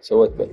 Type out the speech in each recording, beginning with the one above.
سويت بل.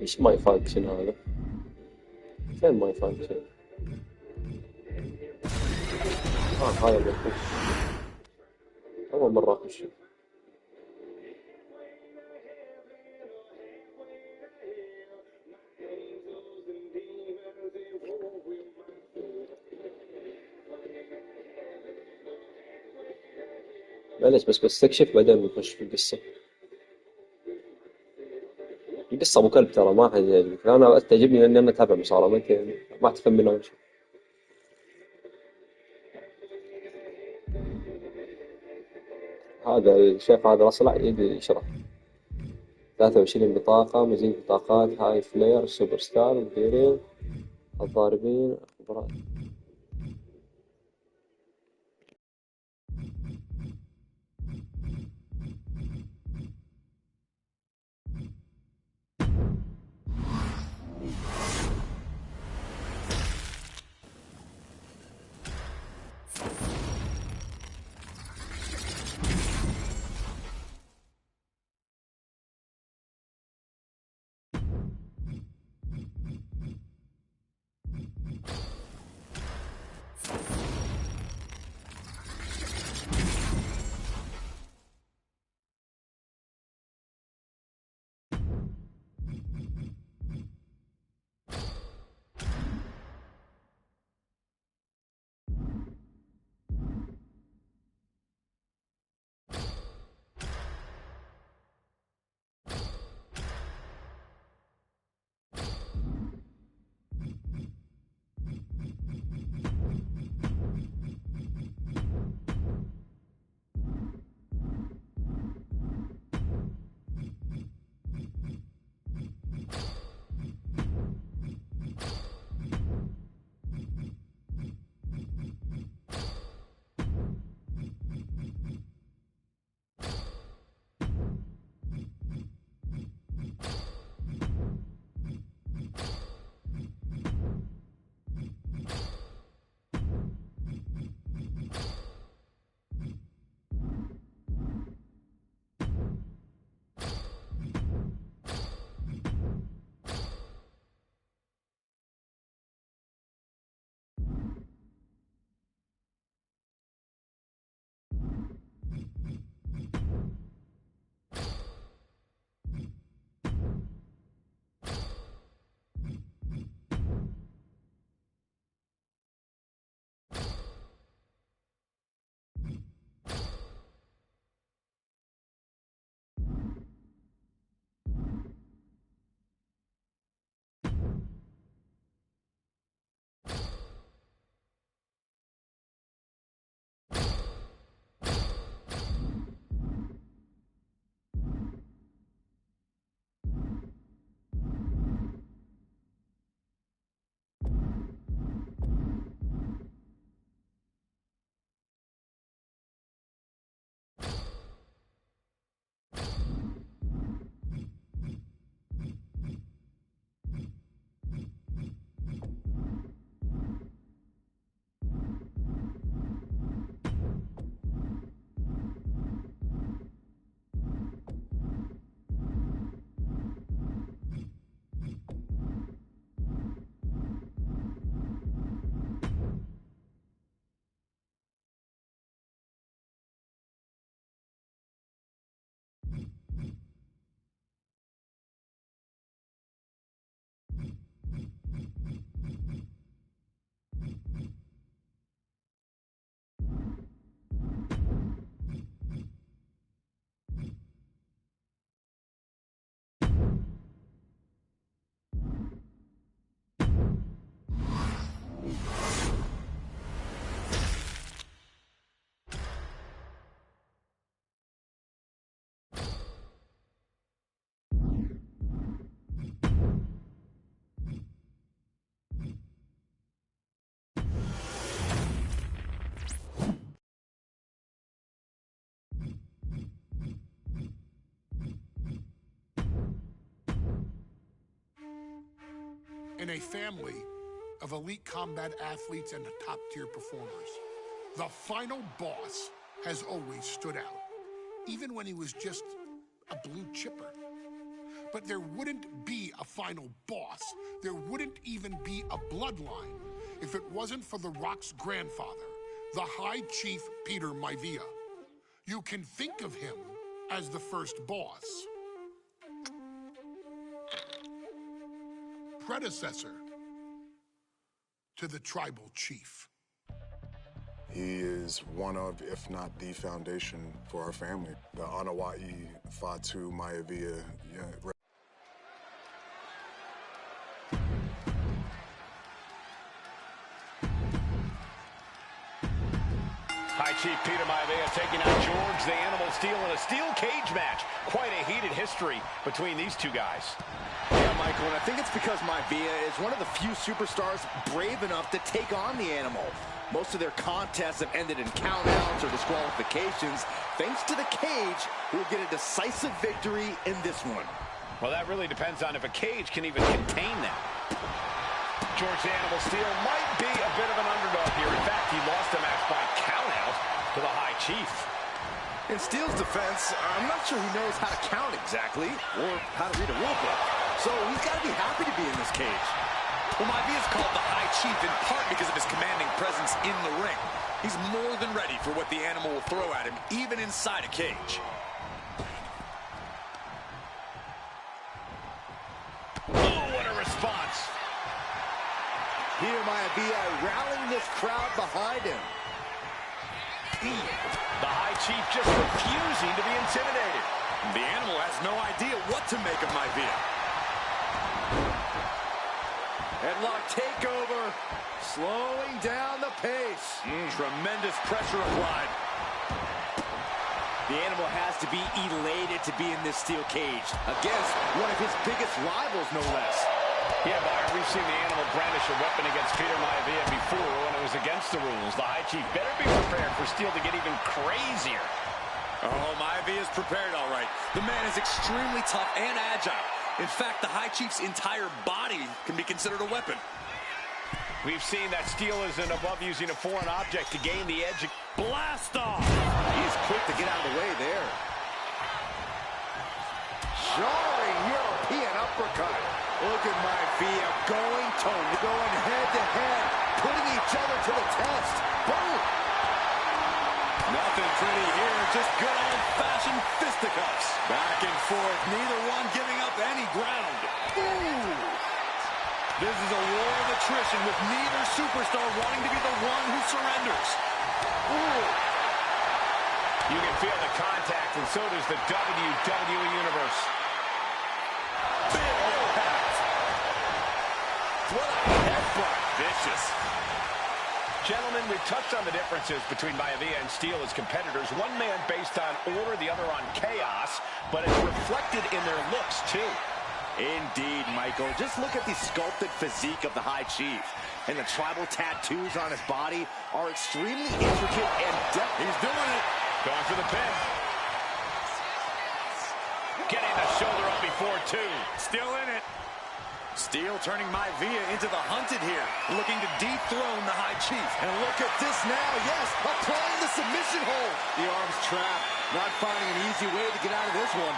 ايش ماي فانكشن هذا؟ فين ماي فانكشن؟ هذا اللي يخش. أول مرة أخش. معليش بس بستكشف بعدين بنخش في القصة. القصة أبو كلب ترى ما حد يعجبك، أنا بس تعجبني لأني أنا أتابع مصارعة ما تفهم منها ولا شيء. هذا الشيخ هذا الأصلع يقدر يشرح. 23 بطاقة، مزيج بطاقات هاي فلير سوبر ستار مديرين الضاربين خبراء. in a family of elite combat athletes and top-tier performers, the final boss has always stood out, even when he was just a blue chipper. But there wouldn't be a final boss. There wouldn't even be a bloodline if it wasn't for The Rock's grandfather, the High Chief Peter Maivia. You can think of him as the first boss. Predecessor to the tribal chief. He is one of, if not the foundation for our family. The Anawai Fatu Maivia. High Chief Peter Maivia taking out George the Animal Steel in a steel cage match. Quite a heated history between these two guys. Yeah, Michael, and I think it's because Maivia is one of the few superstars brave enough to take on the Animal. Most of their contests have ended in countouts or disqualifications. Thanks to the cage, we'll get a decisive victory in this one. Well, that really depends on if a cage can even contain them. George the Animal Steel might be a bit of an underdog here. In fact, he lost the match by countout to the High Chief. In Steel's defense, I'm not sure he knows how to count exactly or how to read a rule book. So he's got to be happy to be in this cage. Well, Maivia is called the High Chief in part because of his commanding presence in the ring. He's more than ready for what the Animal will throw at him, even inside a cage. Oh, what a response. Peter Maivia rallying this crowd behind him. The High Chief just refusing to be intimidated. The Animal has no idea what to make of Maivia. Headlock takeover, slowing down the pace. Tremendous pressure applied. The Animal has to be elated to be in this steel cage against one of his biggest rivals, no less. Yeah, Byron, we've seen the Animal brandish a weapon against Peter Maivia before when it was against the rules. The High Chief better be prepared for Steel to get even crazier. Oh, Maivia is prepared, all right. The man is extremely tough and agile. In fact, the High Chief's entire body can be considered a weapon. We've seen that Steel isn't above using a foreign object to gain the edge. Blast off! He's quick to get out of the way there. Jarring European uppercut. Look at Maivia going head-to-head, putting each other to the test. Boom! Nothing pretty here, just good old-fashioned fisticuffs. Back and forth, neither one giving up any ground. Ooh! This is a war of attrition with neither superstar wanting to be the one who surrenders. Ooh! You can feel the contact, and so does the WWE Universe. Big impact. What a headbutt. Vicious. Gentlemen, we've touched on the differences between Maivia and Steel as competitors. One man based on order, the other on chaos, but it's reflected in their looks, too. Indeed, Michael. Just look at the sculpted physique of the High Chief. And the tribal tattoos on his body are extremely intricate and depth. He's doing it. Going for the pin. Getting the shoulder up before two. Still in it. Steel turning Maivia into the hunted here, looking to dethrone the High Chief. And look at this now, yes, applying the submission hold. The arm's trapped, not finding an easy way to get out of this one.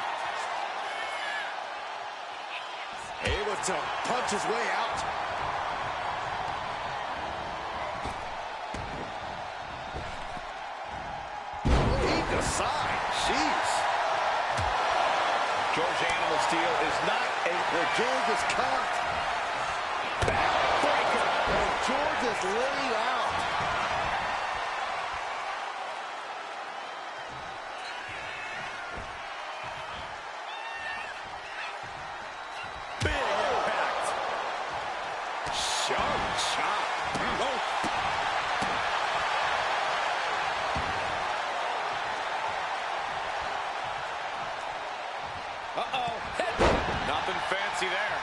Able to punch his way out. Deep aside, jeez. George Animal Steel is not a... George is caught. Backbreaker. And George is laid out. Big impact. Sharp chop. Oh. Uh-oh. Nothing fancy there.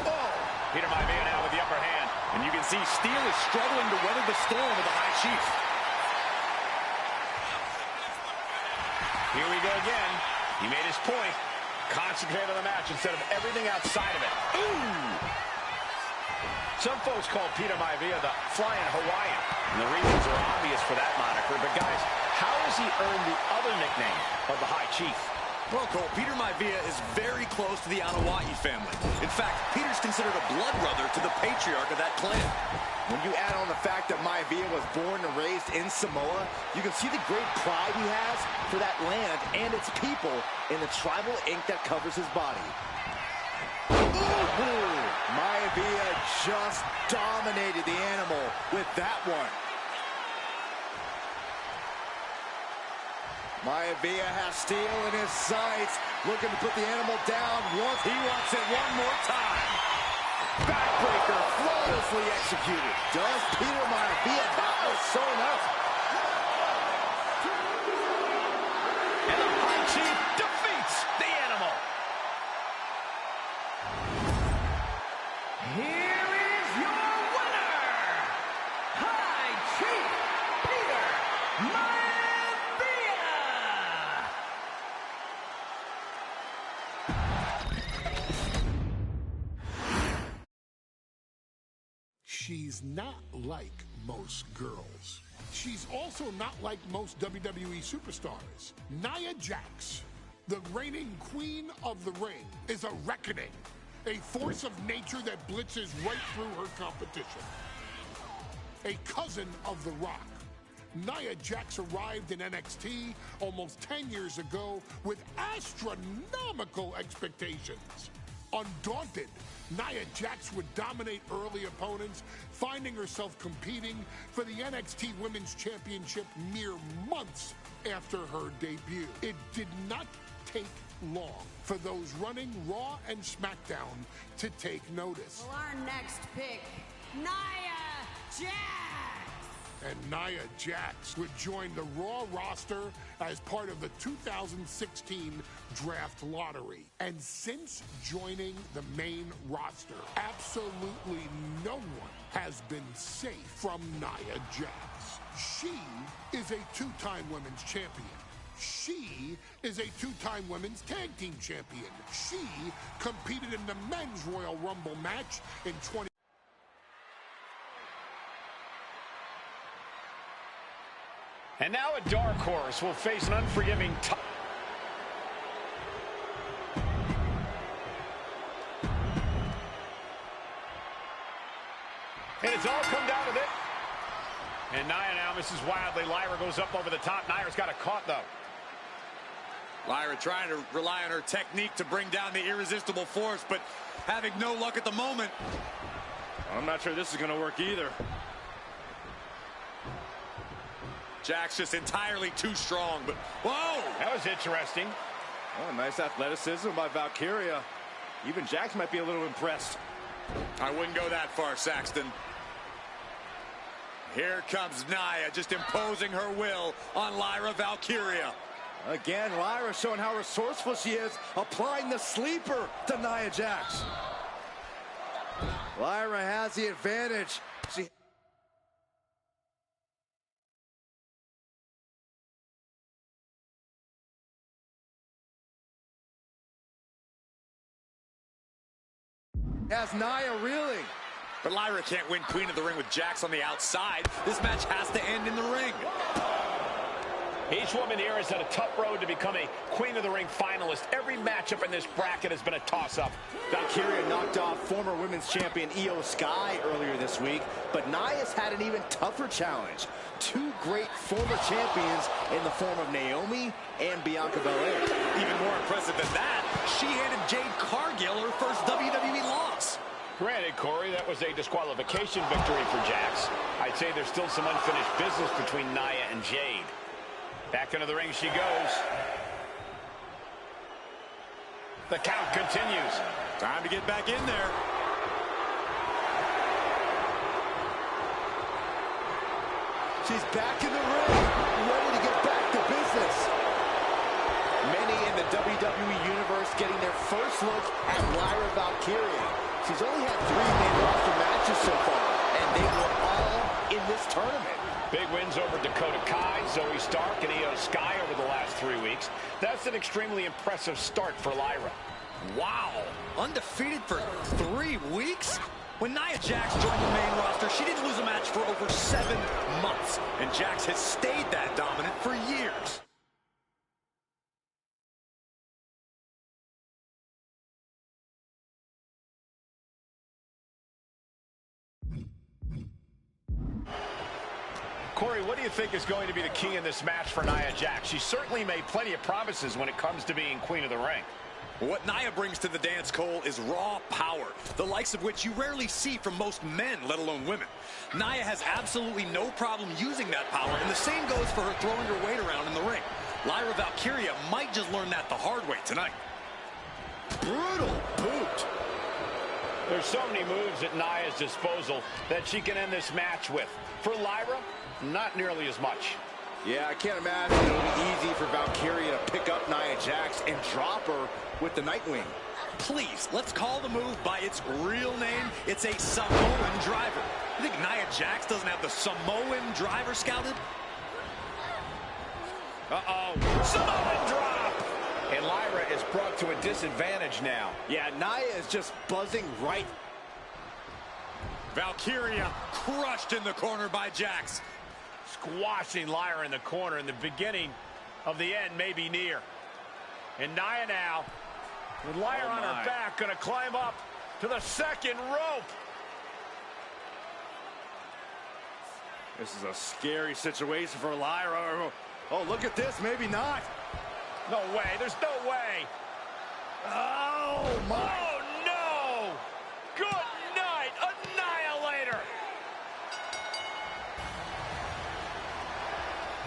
Oh. Peter Maivia now with the upper hand. And you can see Steel is struggling to weather the storm of the High Chief. Here we go again. He made his point. Concentrate on the match instead of everything outside of it. Ooh! Some folks call Peter Maivia the Flying Hawaiian, and the reasons are obvious for that moniker. But guys, how has he earned the other nickname of the High Chief? Well, Cole, Peter Maivia is very close to the Anoa'i family. In fact, Peter's considered a blood brother to the patriarch of that clan. When you add on the fact that Maivia was born and raised in Samoa, you can see the great pride he has for that land and its people in the tribal ink that covers his body. Ooh, Maivia just dominated the animal with that one. Maivia has steel in his sights, looking to put the animal down once. He wants it one more time. Backbreaker flawlessly executed. Does Peter Maivia have it sewn up? And the High Chief defeats the animal. Here is your winner, High Chief Peter Maivia. She's not like most girls. She's also not like most WWE superstars. Nia Jax, the reigning queen of the ring, is a reckoning, a force of nature that blitzes right through her competition. A cousin of The Rock, Nia Jax arrived in NXT almost 10 years ago with astronomical expectations. Undaunted, Nia Jax would dominate early opponents, finding herself competing for the NXT Women's Championship mere months after her debut. It did not take long for those running Raw and SmackDown to take notice. Well, our next pick, Nia Jax. And Nia Jax would join the Raw roster as part of the 2016 draft lottery. And since joining the main roster, absolutely no one has been safe from Nia Jax. She is a two-time women's champion. She is a two-time women's tag team champion. She competed in the men's Royal Rumble match in 20. And now a dark horse will face an unforgiving and it's all come down to this. And Nia now misses wildly. Lyra goes up over the top. Nia's got it caught, though. Lyra trying to rely on her technique to bring down the irresistible force, but having no luck at the moment. I'm not sure this is going to work either. Jax just entirely too strong, but whoa! That was interesting. Oh, nice athleticism by Valkyria. Even Jax might be a little impressed. I wouldn't go that far, Saxton. Here comes Nia, just imposing her will on Lyra Valkyria. Again, Lyra showing how resourceful she is, applying the sleeper to Nia Jax. Lyra has the advantage. She has Nia reeling. But Lyra can't win Queen of the Ring with Jax on the outside. This match has to end in the ring. Each woman here has had a tough road to become a Queen of the Ring finalist. Every matchup in this bracket has been a toss-up. Valkyria knocked off former women's champion Io Sky earlier this week, but Nia's had an even tougher challenge. Two great former champions in the form of Naomi and Bianca Belair. Even more impressive than that, she handed Jade Cargill her first WWE loss. Granted, Corey, that was a disqualification victory for Jax. I'd say there's still some unfinished business between Nia and Jade. Back into the ring she goes. The count continues. Time to get back in there. She's back in the ring, ready to get back to business. Many in the WWE Universe getting their first look at Lyra Valkyria. She's only had 3 main roster matches so far, and they were all in this tournament. Big wins over Dakota Kai, Zoe Stark, and Io Sky over the last 3 weeks. That's an extremely impressive start for Lyra. Wow, undefeated for 3 weeks? When Nia Jax joined the main roster, she didn't lose a match for over 7 months. And Jax has stayed that dominant for years. Corey, what do you think is going to be the key in this match for Nia Jax? She certainly made plenty of promises when it comes to being Queen of the Ring. What Nia brings to the dance, Cole, is raw power, the likes of which you rarely see from most men, let alone women. Nia has absolutely no problem using that power, and the same goes for her throwing her weight around in the ring. Lyra Valkyria might just learn that the hard way tonight. Brutal boot. There's so many moves at Nia's disposal that she can end this match with. For Lyra, not nearly as much. Yeah, I can't imagine it'll be easy for Valkyria to pick up Nia Jax and drop her with the Nightwing. Please, let's call the move by its real name. It's a Samoan driver. You think Nia Jax doesn't have the Samoan driver scouted? Uh-oh. Samoan drop! And Lyra is brought to a disadvantage now. Yeah, Nia is just buzzing right. Valkyria crushed in the corner by Jax. Squashing Lyra in the corner, and the beginning of the end may be near. And Nia now, with Lyra on her back, going to climb up to the second rope. This is a scary situation for Lyra. Oh, look at this. Maybe not. No way. There's no way. Oh, my. Oh, no. Good night. Annihilator.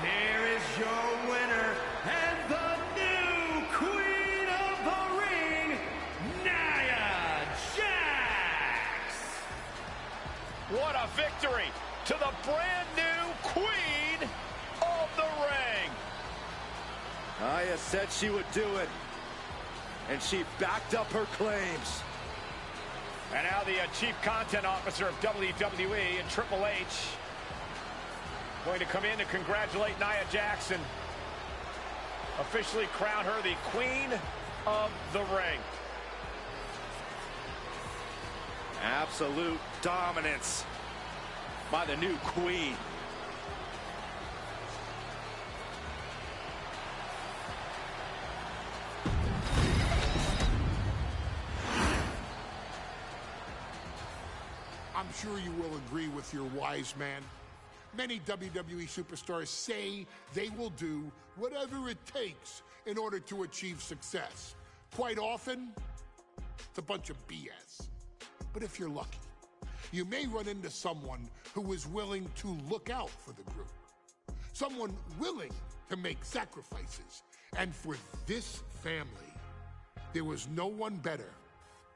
Here is your winner and the new Queen of the Ring, Nia Jax. What a victory to the brand new Queen of the Ring. Nia said she would do it, and she backed up her claims. And now the Chief Content Officer of WWE and Triple H going to come in to congratulate Nia Jax and officially crown her the Queen of the Ring. Absolute dominance by the new queen. I'm sure you will agree with your wise man. Many WWE superstars say they will do whatever it takes in order to achieve success. Quite often, it's a bunch of BS. But if you're lucky, you may run into someone who is willing to look out for the group. Someone willing to make sacrifices. And for this family, there was no one better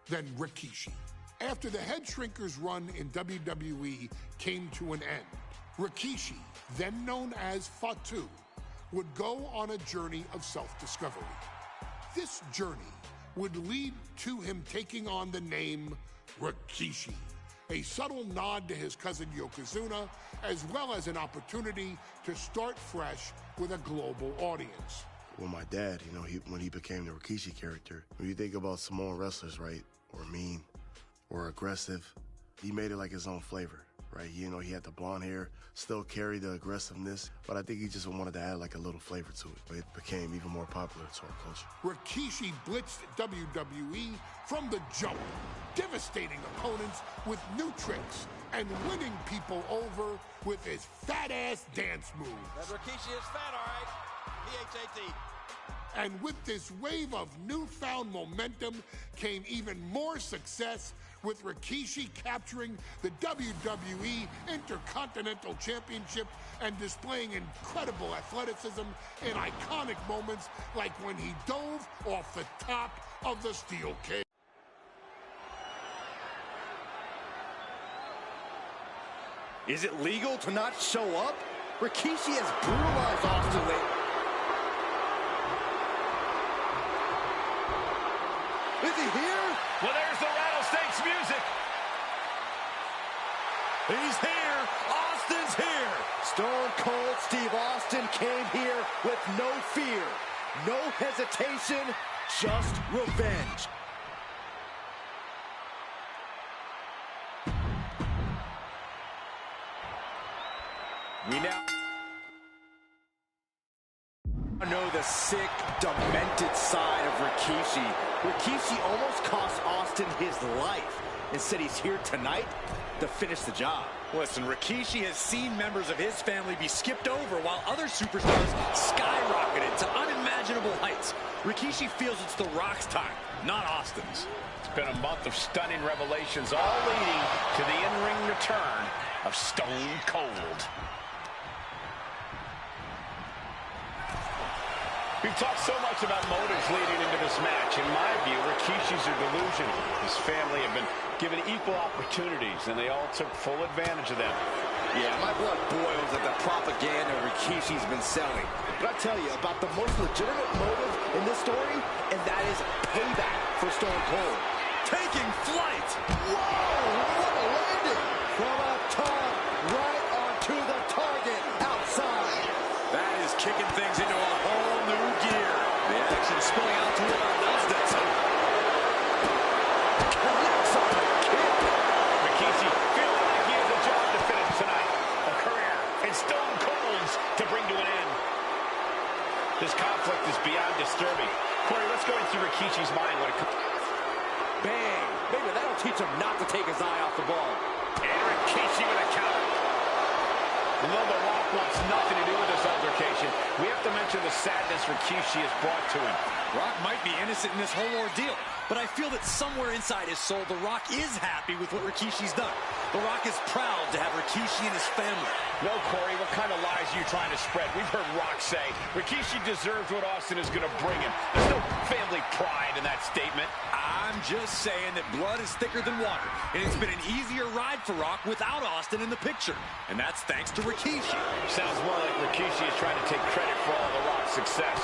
than Rikishi. After the Head Shrinkers run in WWE came to an end, Rikishi, then known as Fatu, would go on a journey of self-discovery. This journey would lead to him taking on the name Rikishi, a subtle nod to his cousin Yokozuna, as well as an opportunity to start fresh with a global audience. Well, my dad, you know, when he became the Rikishi character, when you think about Samoan wrestlers, right, or mean, or aggressive, he made it like his own flavor, right? You know, he had the blonde hair, still carried the aggressiveness, but I think he just wanted to add like a little flavor to it. It became even more popular to our culture. Rikishi blitzed WWE from the jump, devastating opponents with new tricks and winning people over with his fat-ass dance moves. That Rikishi is fat, all right. P-H-A-T. And with this wave of newfound momentum came even more success, with Rikishi capturing the WWE Intercontinental Championship and displaying incredible athleticism in iconic moments like when he dove off the top of the steel cage. Is it legal to not show up? Rikishi has brutalized Austin lately. Is he here? Well, there's the Rattlesnakes music. He's here. Austin Austin's here. Stone Cold Steve Austin came here with no fear, no hesitation, just revenge. We now know the sick, demented side of Rikishi. Rikishi almost cost Austin his life. Instead, he's here tonight to finish the job. Listen, Rikishi has seen members of his family be skipped over while other superstars skyrocketed to unimaginable heights. Rikishi feels it's The Rock's time, not Austin's. It's been a month of stunning revelations, all leading to the in-ring return of Stone Cold. We've talked so much about motives leading into this match. In my view, Rikishi's a delusion. His family have been given equal opportunities, and they all took full advantage of them. Yeah, my blood boils at the propaganda Rikishi's been selling. But I'll tell you about the most legitimate motive in this story, and that is payback for Stone Cold. Taking flight! Whoa! What a landing! From up top, right onto the target outside. That is kicking things into a whole new gear. The action spilling out toward Austin. Connects on the kick. Rikishi feeling like he has a job to finish tonight. A career in Stone Cold's to bring to an end. This conflict is beyond disturbing. Corey, what's going through Rikishi's mind when it comes? Bang! Maybe that'll teach him not to take his eye off the ball. And Rikishi with a counter. Although The Rock wants nothing to do with this altercation, we have to mention the sadness Rikishi has brought to him. Rock might be innocent in this whole ordeal, but I feel that somewhere inside his soul, The Rock is happy with what Rikishi's done. The Rock is proud to have Rikishi and his family. No, Corey, what kind of lies are you trying to spread? We've heard Rock say Rikishi deserves what Austin is going to bring him. There's no family pride in that statement. I'm just saying that blood is thicker than water, and it's been an easier ride for Rock without Austin in the picture. And that's thanks to Rikishi. Sounds more like Rikishi is trying to take credit for all The Rock's success.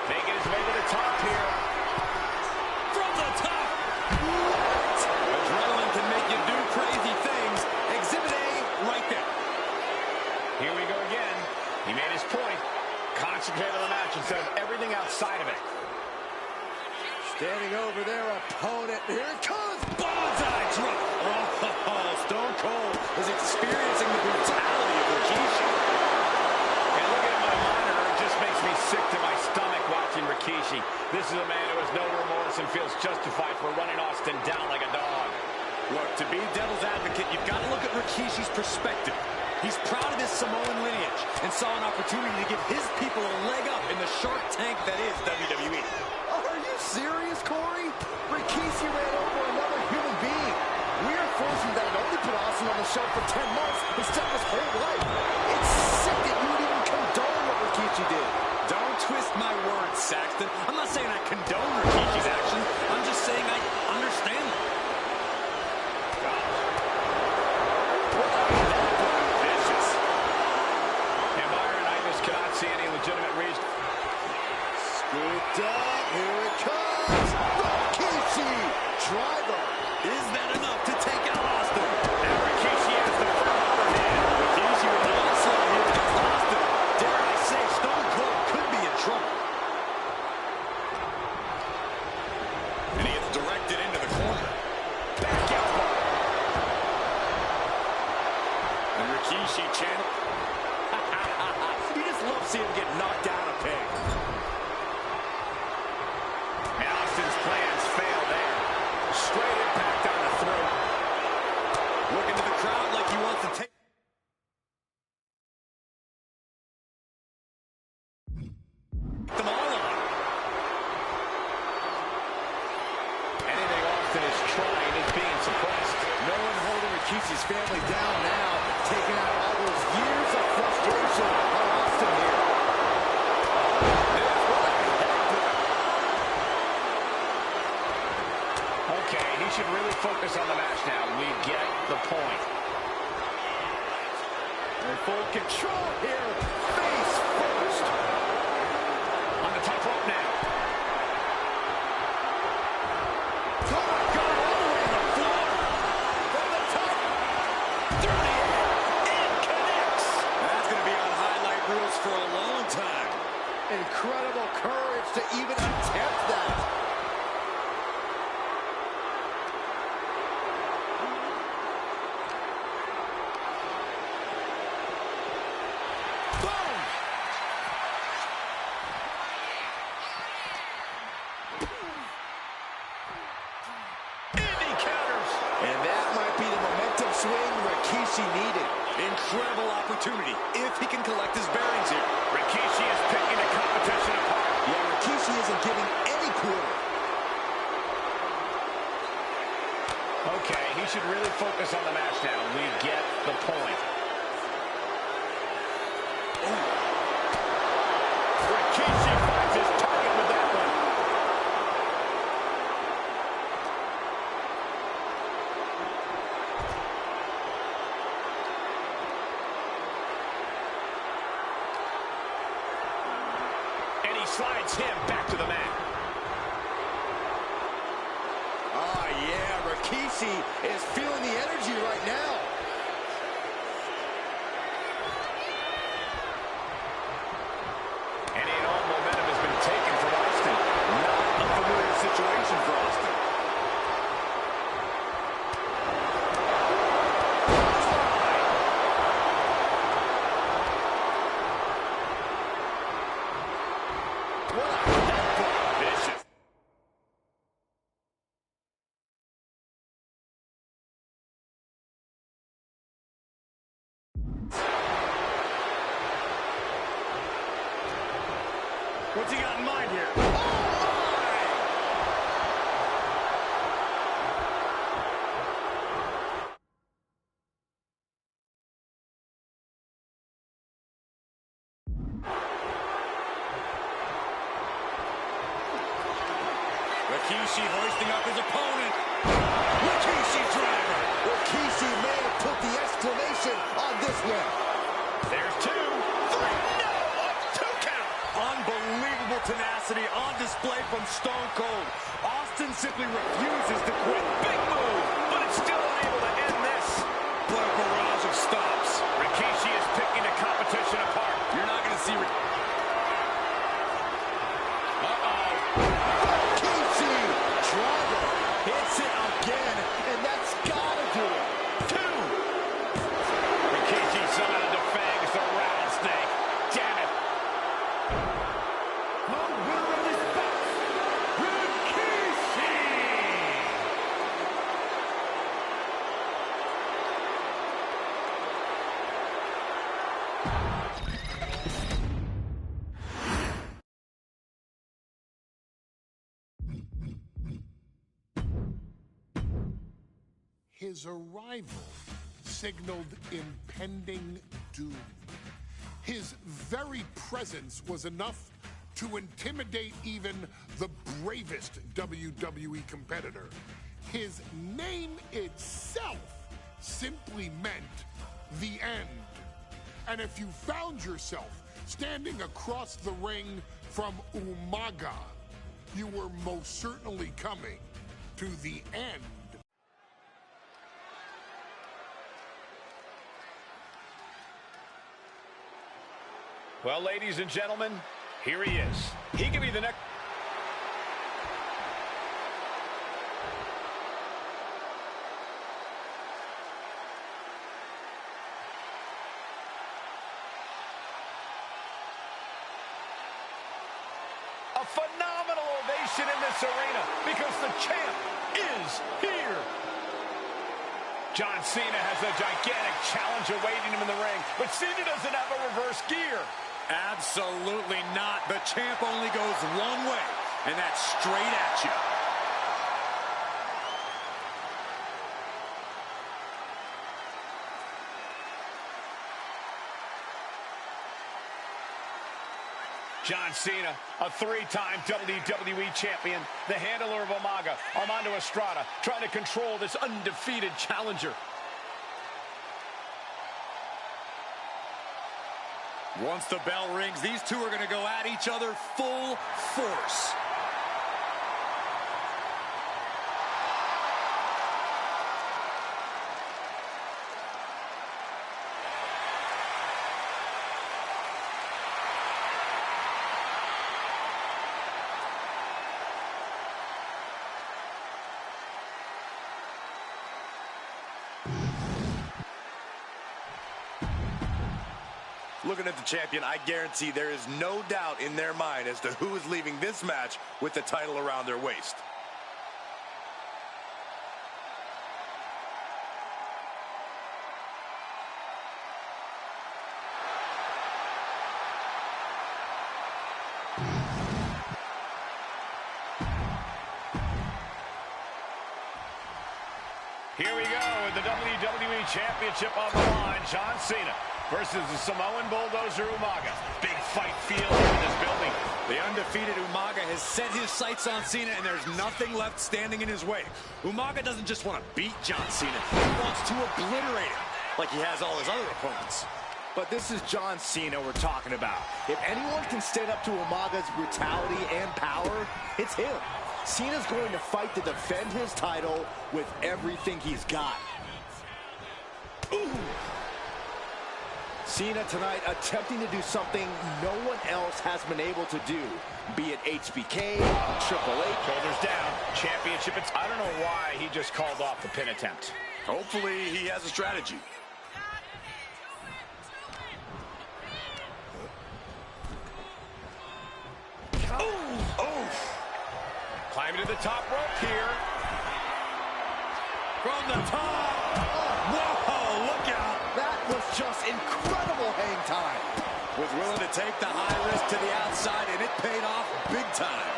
Making his way to the top here. From the top! What? Adrenaline can make you do crazy things. Exhibit A right there. Here we go again. He made his point. Concentrate on the match instead of everything outside of it. Standing over their opponent. Here it comes. Bonsai drop. Oh, Stone Cold is experiencing the brutality of Rikishi. And looking at my monitor, it just makes me sick to my stomach watching Rikishi. This is a man who has no remorse and feels justified for running Austin down like a dog. Look, to be devil's advocate, you've got to look at Rikishi's perspective. He's proud of his Samoan lineage and saw an opportunity to give his people a leg up in the Shark Tank that is WWE. Are you serious, Corey? Rikishi ran over another human being. We are forcing that it only put Austin on the show for 10 months instead of his whole life. It's sick that you would even condone what Rikishi did. Don't twist my words, Saxton. I'm not saying I condone Rikishi's actions. I'm just saying I understand them. Vicious. And Byron, I just cannot see any legitimate reason. Scooped up. Here it comes. Rikishi. Driver. Is that enough to take out Austin? And Rikishi has the firm upper hand. Rikishi with an onslaught here against Austin. Dare I say, Stone Cold could be in trouble. And he gets directed into the corner. Back elbow. And Rikishi channel. You just love seeing him get knocked out a peg. And Austin's plans fail there. Straight impact on the throat. Looking to the crowd like he wants to take them all on. Anything Austin is trying is being suppressed. No one holding Rikishi's family down now, taking out all those years of frustration on Austin here. Okay, he should really focus on the match now. We get the point. In full control here, face first. On the top rope now. incredible courage to even attempt that. Boom! And he counters. And that might be the momentum swing Rikishi needed. Incredible opportunity if he can collect his bearings here. Rikishi is picking the competition apart. Yeah, Rikishi isn't giving any quarter. Okay, he should really focus on the match now. We get the point. Rikishi finds his target with that one. And he slides him back to the mat. Oh, yeah, Rikishi is feeling the energy right now. And all momentum has been taken from Austin. Not a familiar situation for Austin. What a headbutt. Vicious. What's he got in mind here? Rikishi hoisting up his opponent. Rikishi driver. Rikishi may have put the exclamation on this one. There's 2, 3, no, a 2 count. Unbelievable tenacity on display from Stone Cold. Austin simply refuses to quit. Big move, but it's still unable to end this. What a barrage of stops. Rikishi is picking the competition apart. You're not going to see... Rikishi driver hits it again, and that's gotta do it. 2. Rikishi somehow defangs the rattlesnake. Damn it. The winner of this bout, Rikishi! His arrival signaled impending doom. His very presence was enough to intimidate even the bravest WWE competitor. His name itself simply meant the end. And if you found yourself standing across the ring from Umaga, you were most certainly coming to the end. Well, ladies and gentlemen, here he is. He can be the next... A phenomenal ovation in this arena because the champ is here. John Cena has a gigantic challenge awaiting him in the ring, but Cena doesn't have a reverse gear. Absolutely not. The champ only goes one way, and that's straight at you. John Cena, a 3-time WWE champion, the handler of Umaga, Armando Estrada, trying to control this undefeated challenger. Once the bell rings, these two are going to go at each other full force. Looking at the champion, I guarantee there is no doubt in their mind as to who is leaving this match with the title around their waist. Here we go with the WWE Championship on the line. John Cena versus the Samoan Bulldozer Umaga. Big fight feel here in this building. The undefeated Umaga has set his sights on Cena, and there's nothing left standing in his way. Umaga doesn't just want to beat John Cena. He wants to obliterate him like he has all his other opponents. But this is John Cena we're talking about. If anyone can stand up to Umaga's brutality and power, it's him. Cena's going to fight to defend his title with everything he's got. Ooh. Cena tonight attempting to do something no one else has been able to do, be it HBK, Triple H. Shoulders down, championship. I don't know why he just called off the pin attempt. Hopefully he has a strategy. Climbing to the top rope here. From the top. Whoa, look out. That was just incredible hang time. Was willing to take the high risk to the outside, and it paid off big time.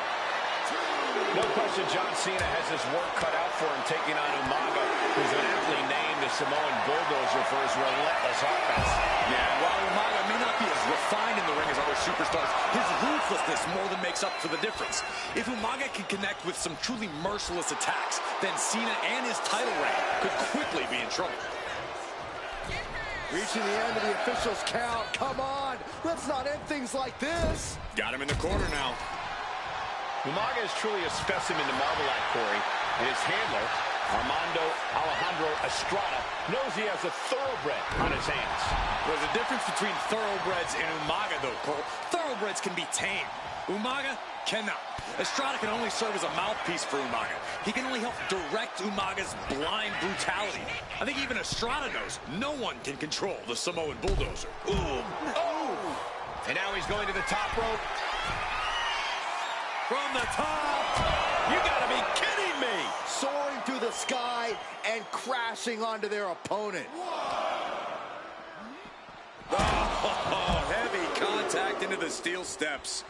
No question John Cena has his work cut out for him taking on Umaga, who's been aptly named the Samoan Bulldozer for his relentless offense. Yeah, while Umaga may not be as refined in the ring as other superstars, his ruthlessness more than makes up for the difference. If Umaga can connect with some truly merciless attacks, then Cena and his title reign could quickly be in trouble. Reaching the end of the official's count. Come on, let's not end things like this. Got him in the corner now. Umaga is truly a specimen to marvel at, Corey, and his handler, Alejandro Estrada, knows he has a thoroughbred on his hands. There's a difference between thoroughbreds and Umaga, though, Cole. Thoroughbreds can be tamed. Umaga cannot. Estrada can only serve as a mouthpiece for Umaga. He can only help direct Umaga's blind brutality. I think even Estrada knows no one can control the Samoan Bulldozer. Ooh. Oh! And now he's going to the top rope. From the top! You gotta be kidding me! Soaring through the sky and crashing onto their opponent. Oh, heavy contact into the steel steps.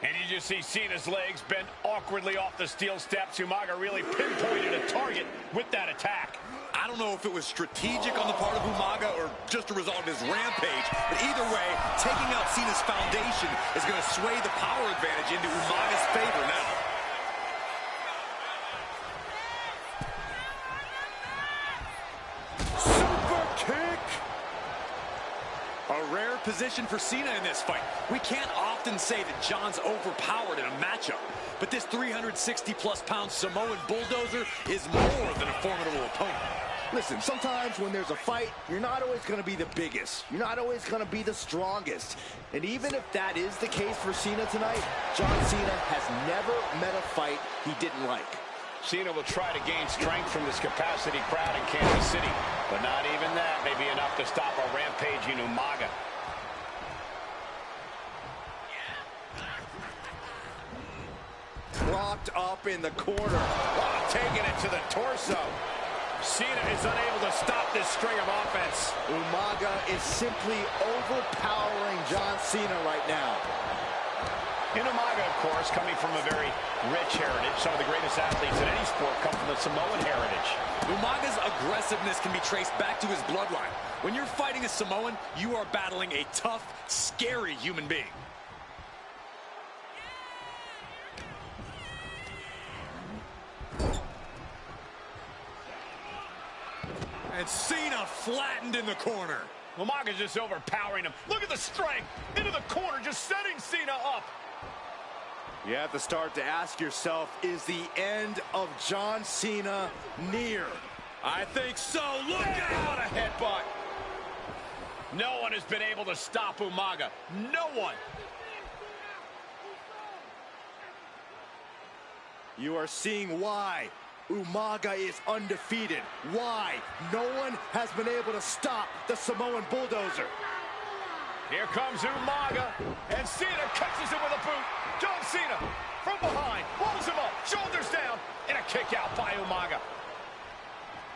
And you just see Cena's legs bend awkwardly off the steel steps. Umaga really pinpointed a target with that attack. I don't know if it was strategic on the part of Umaga or just a result of his rampage, but either way, taking out Cena's foundation is going to sway the power advantage into Umaga's favor now. Super kick! A rare position for Cena in this fight. We can't often say that John's overpowered in a matchup, but this 360-plus pound Samoan Bulldozer is more than a formidable opponent. Listen, sometimes when there's a fight, you're not always going to be the biggest. You're not always going to be the strongest. And even if that is the case for Cena tonight, John Cena has never met a fight he didn't like. Cena will try to gain strength from this capacity crowd in Kansas City, but not even that may be enough to stop a rampaging Umaga. Propped up in the corner. Oh, taking it to the torso. Cena is unable to stop this string of offense. Umaga is simply overpowering John Cena right now. And Umaga, of course, coming from a very rich heritage. Some of the greatest athletes in any sport come from the Samoan heritage. Umaga's aggressiveness can be traced back to his bloodline. When you're fighting a Samoan, you are battling a tough, scary human being. And Cena flattened in the corner. Umaga's just overpowering him. Look at the strength into the corner, just setting Cena up. You have to start to ask yourself, is the end of John Cena near? I think so. Look out! A headbutt. No one has been able to stop Umaga. No one. You are seeing why Umaga is undefeated. Why no one has been able to stop the Samoan Bulldozer. Here comes Umaga, and Cena catches him with a boot. John Cena from behind, rolls him up, shoulders down, and a kick out by Umaga.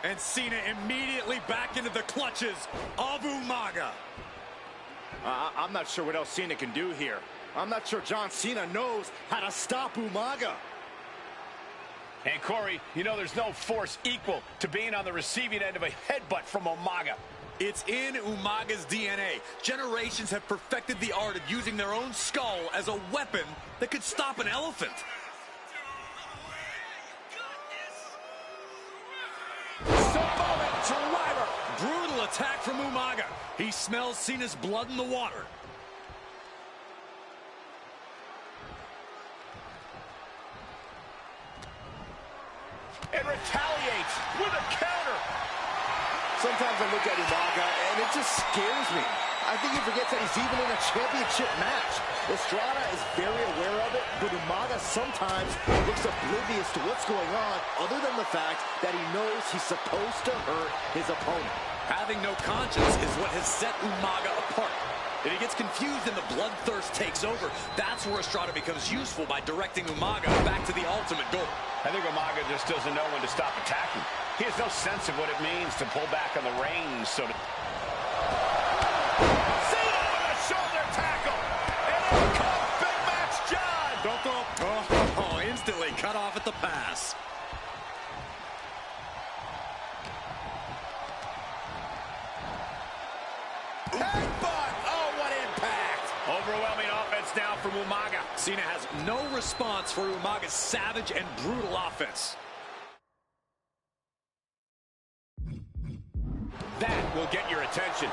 And Cena immediately back into the clutches of Umaga. I'm not sure what else Cena can do here. I'm not sure John Cena knows how to stop Umaga. And Corey, you know there's no force equal to being on the receiving end of a headbutt from Umaga. It's in Umaga's DNA. Generations have perfected the art of using their own skull as a weapon that could stop an elephant. Samoan driver. Brutal attack from Umaga. He smells Cena's blood in the water. And retaliates with a counter. Sometimes I look at Umaga and it just scares me. I think he forgets that he's even in a championship match. Estrada is very aware of it, but Umaga sometimes looks oblivious to what's going on, other than the fact that he knows he's supposed to hurt his opponent. Having no conscience is what has set Umaga apart. If he gets confused and the bloodthirst takes over, that's where Estrada becomes useful by directing Umaga back to the ultimate goal. I think Umaga just doesn't know when to stop attacking. He has no sense of what it means to pull back on the reins, so to... Cena with a shoulder tackle! And here comes Big Match John! Don't throw... Oh, instantly cut off at the pass. Headbutt! Oh, what impact! Overwhelming offense now from Umaga. Cena has no response for Umaga's savage and brutal offense. That will get your attention.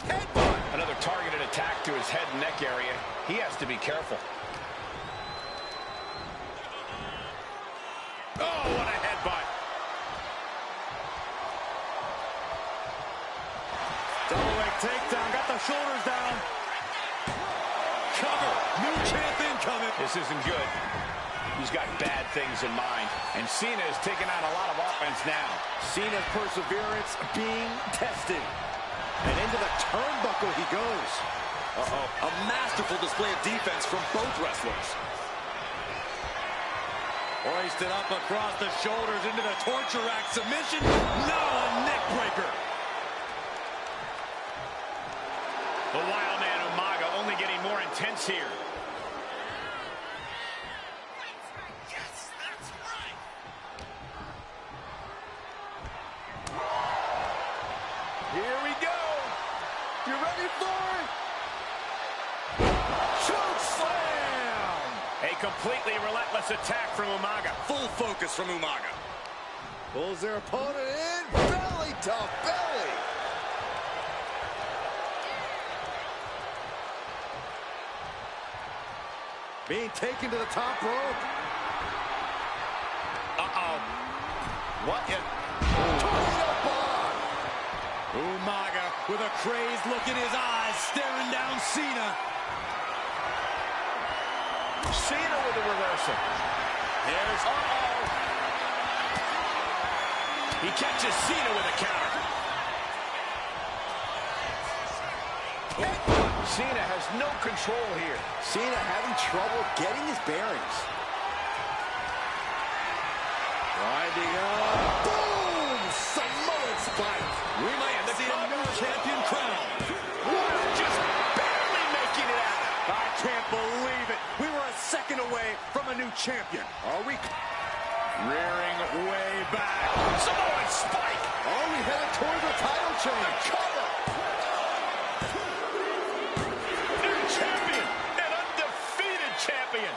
Headbutt! Another targeted attack to his head and neck area. He has to be careful. Oh, what a headbutt! Double leg takedown, got the shoulders down. Cover, new champion coming. This isn't good. He's got bad things in mind. And Cena is taking on a lot of offense now. Cena's perseverance being tested. And into the turnbuckle he goes. Uh-oh. A masterful display of defense from both wrestlers. Hoisted up across the shoulders into the torture rack submission. No, a neck breaker. The wild man Umaga only getting more intense here. Here we go. You ready for it? Choke slam! A completely relentless attack from Umaga. Full focus from Umaga. Pulls their opponent in. Belly to belly. Being taken to the top rope. Uh-oh. What in... Tornado bomb. Umaga with a crazed look in his eyes, staring down Cena. Cena with a reversal. There's... Uh-oh. He catches Cena with a counter. Cena has no control here. Cena having trouble getting his bearings. Winding up. Boom! Samoan spike. We might see a new champion crown. What? Just barely making it out. I can't believe it. We were a second away from a new champion. Are we? Rearing way back. Samoan spike. Are we headed toward the title change? Cover. New champion. An undefeated champion.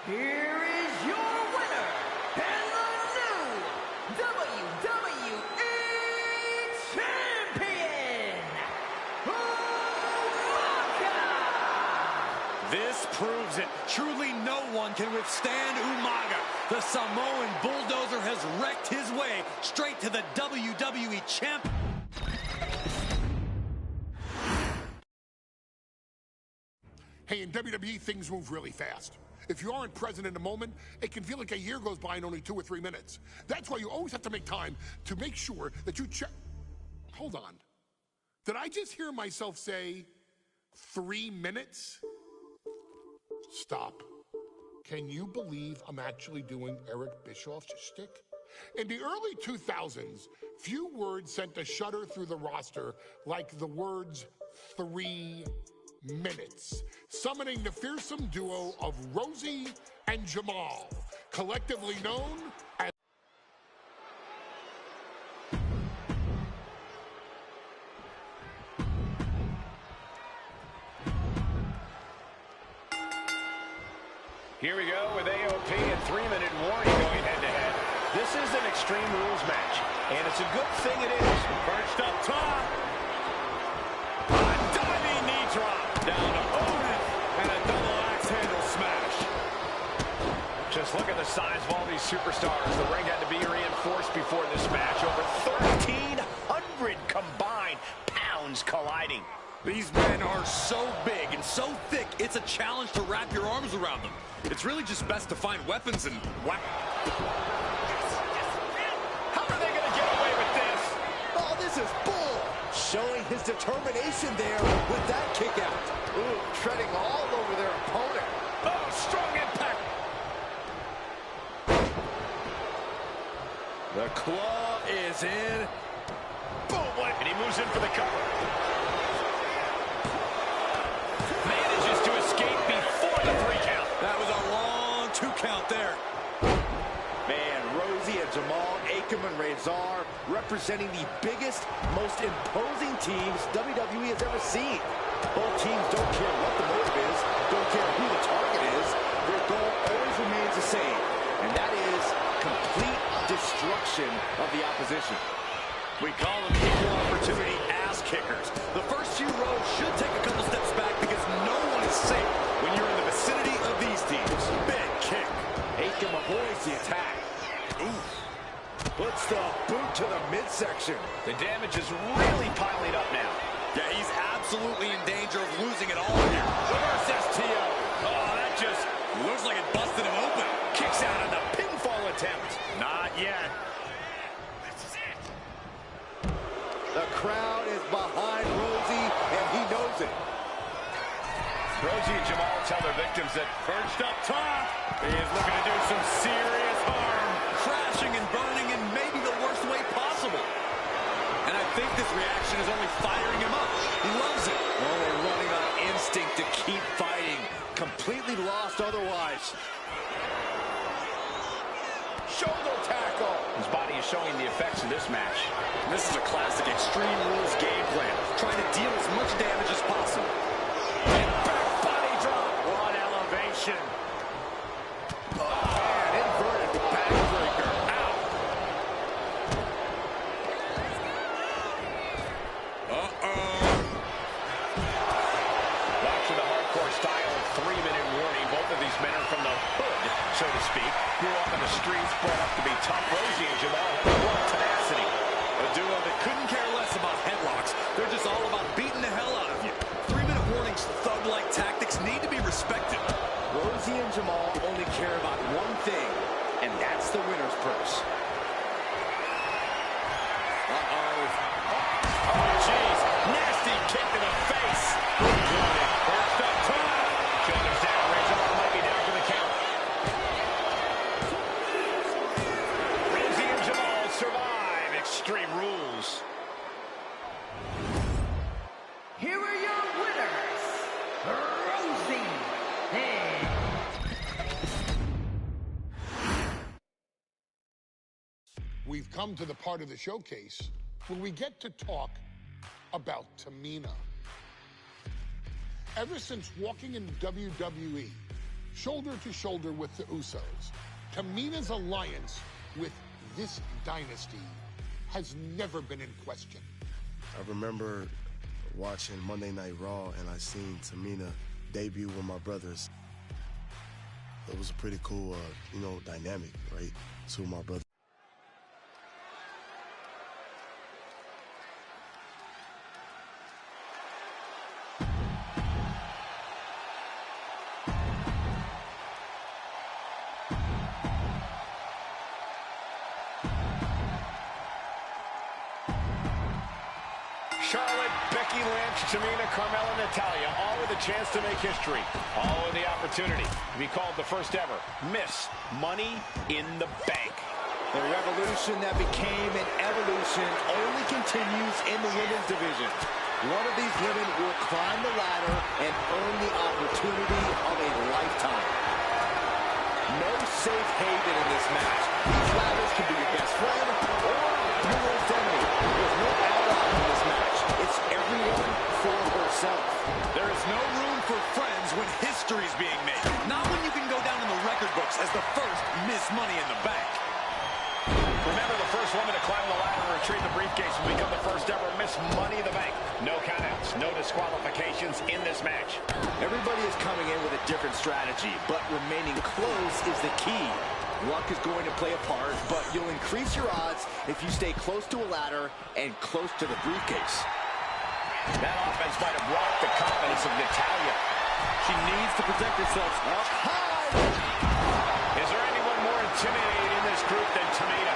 Here is your winner, and the new WWE Champion, Umaka! This proves it. Truly no one can withstand Umaga. The Samoan bulldozer has wrecked his way straight to the WWE champ. Hey, in WWE, things move really fast. If you aren't present in the moment, it can feel like a year goes by in only 2 or 3 minutes. That's why you always have to make time to make sure that you check. Hold on. Did I just hear myself say 3 minutes? Stop. Can you believe I'm actually doing Eric Bischoff's shtick? In the early 2000s, few words sent a shudder through the roster like the words 3 minutes, summoning the fearsome duo of Rosie and Jamal, collectively known as... Here we go with AOP and 3-minute warning going head-to-head. This is an Extreme Rules match, and it's a good thing it is. Perched up top. A diving knee drop. Down to Otis, and a double axe handle smash. Just look at the size of all these superstars. The ring had to be reinforced before this match. Over 1,300 combined pounds colliding. These men are so big and so thick, it's a challenge to wrap your arms around them. It's really just best to find weapons and whack. How are they going to get away with this? Oh, this is bull. Showing his determination there with that kick out. Ooh, treading all over their opponent. Oh, strong impact. The claw is in. Boom, and he moves in for the cover. Manages to escape before the 3 count. That was a long 2 count there. Man, Rosie and Jamal, Akam and Razor representing the biggest, most imposing teams WWE has ever seen. Both teams don't care what the motive is, don't care who the target is. Their goal always remains the same, and that is complete destruction of the opposition. We call them equal opportunity ass kickers. The first few rows should take a couple steps back because no one is safe when you're in the vicinity of these teams. Big kick. Akam avoids the attack. Ooh. Puts the boot to the midsection. The damage is really piling up now. Yeah, he's absolutely in danger of losing it all here. Reverse STO. Oh, that just Looks like it busted him open. kicks out on the pinfall attempt. Not yet. The crowd is behind Rosie, and he knows it. Rosie and Jamal tell their victims that Perched up top. He is looking to do some serious harm. Crashing and burning in maybe the worst way possible. And I think this reaction is only firing him up. He loves it. Only running on instinct to keep fighting. Completely lost otherwise. shoulder tackle. His body is showing the effects of this match. This is a classic Extreme Rules game plan, trying to deal as much damage as possible. And back body drop. What elevation. And inverted backbreaker. Ow. Back to the hardcore style 3-minute warning. Both of these men are from the hood, so to speak. Grew up in the streets, brought up to be tough. Rosie and Jamal have a lot of tenacity. A duo that couldn't care less about headlocks. They're just all about beating the hell out of you. 3-minute warnings, thug-like tactics need to be respected. Rosie and Jamal only care about one thing, and that's the winner's purse. Oh, jeez. Nasty kick to the face. First up top. Shoulders down. Razor might be down for the count. Rosie and Jamal survive Extreme Rules. Here are your winners, Rosie and... We've come to the part of the showcase where we get to talk about Tamina. Ever since walking in WWE, shoulder to shoulder with the Usos, Tamina's alliance with this dynasty has never been in question. I remember watching Monday Night Raw, and I seen Tamina debut with my brothers. It was a pretty cool, dynamic, right? Two of my brothers. Charlotte, Becky Lynch, Tamina, Carmella, Natalya, all with a chance to make history, all with the opportunity to be called the first ever Miss Money in the Bank. The revolution that became an evolution only continues in the women's division. One of these women will climb the ladder and earn the opportunity of a lifetime. No safe haven in this match. These ladders can be your best friend or your worst enemy. There's no ally in this match. It's everyone for herself. There is no room for friends when history's being made. Not when you can go down in the record books as the first Miss Money in the Bank. Remember, the first woman to climb the ladder and retrieve the briefcase will become the first ever Miss Money in the Bank. No countouts, no disqualifications in this match. Everybody is coming in with a different strategy, but remaining close is the key. Luck is going to play a part, but you'll increase your odds if you stay close to a ladder and close to the briefcase. That offense might have rocked the confidence of Natalya. She needs to protect herself. Up high! Is there anyone more intimidating in this group than Tamina?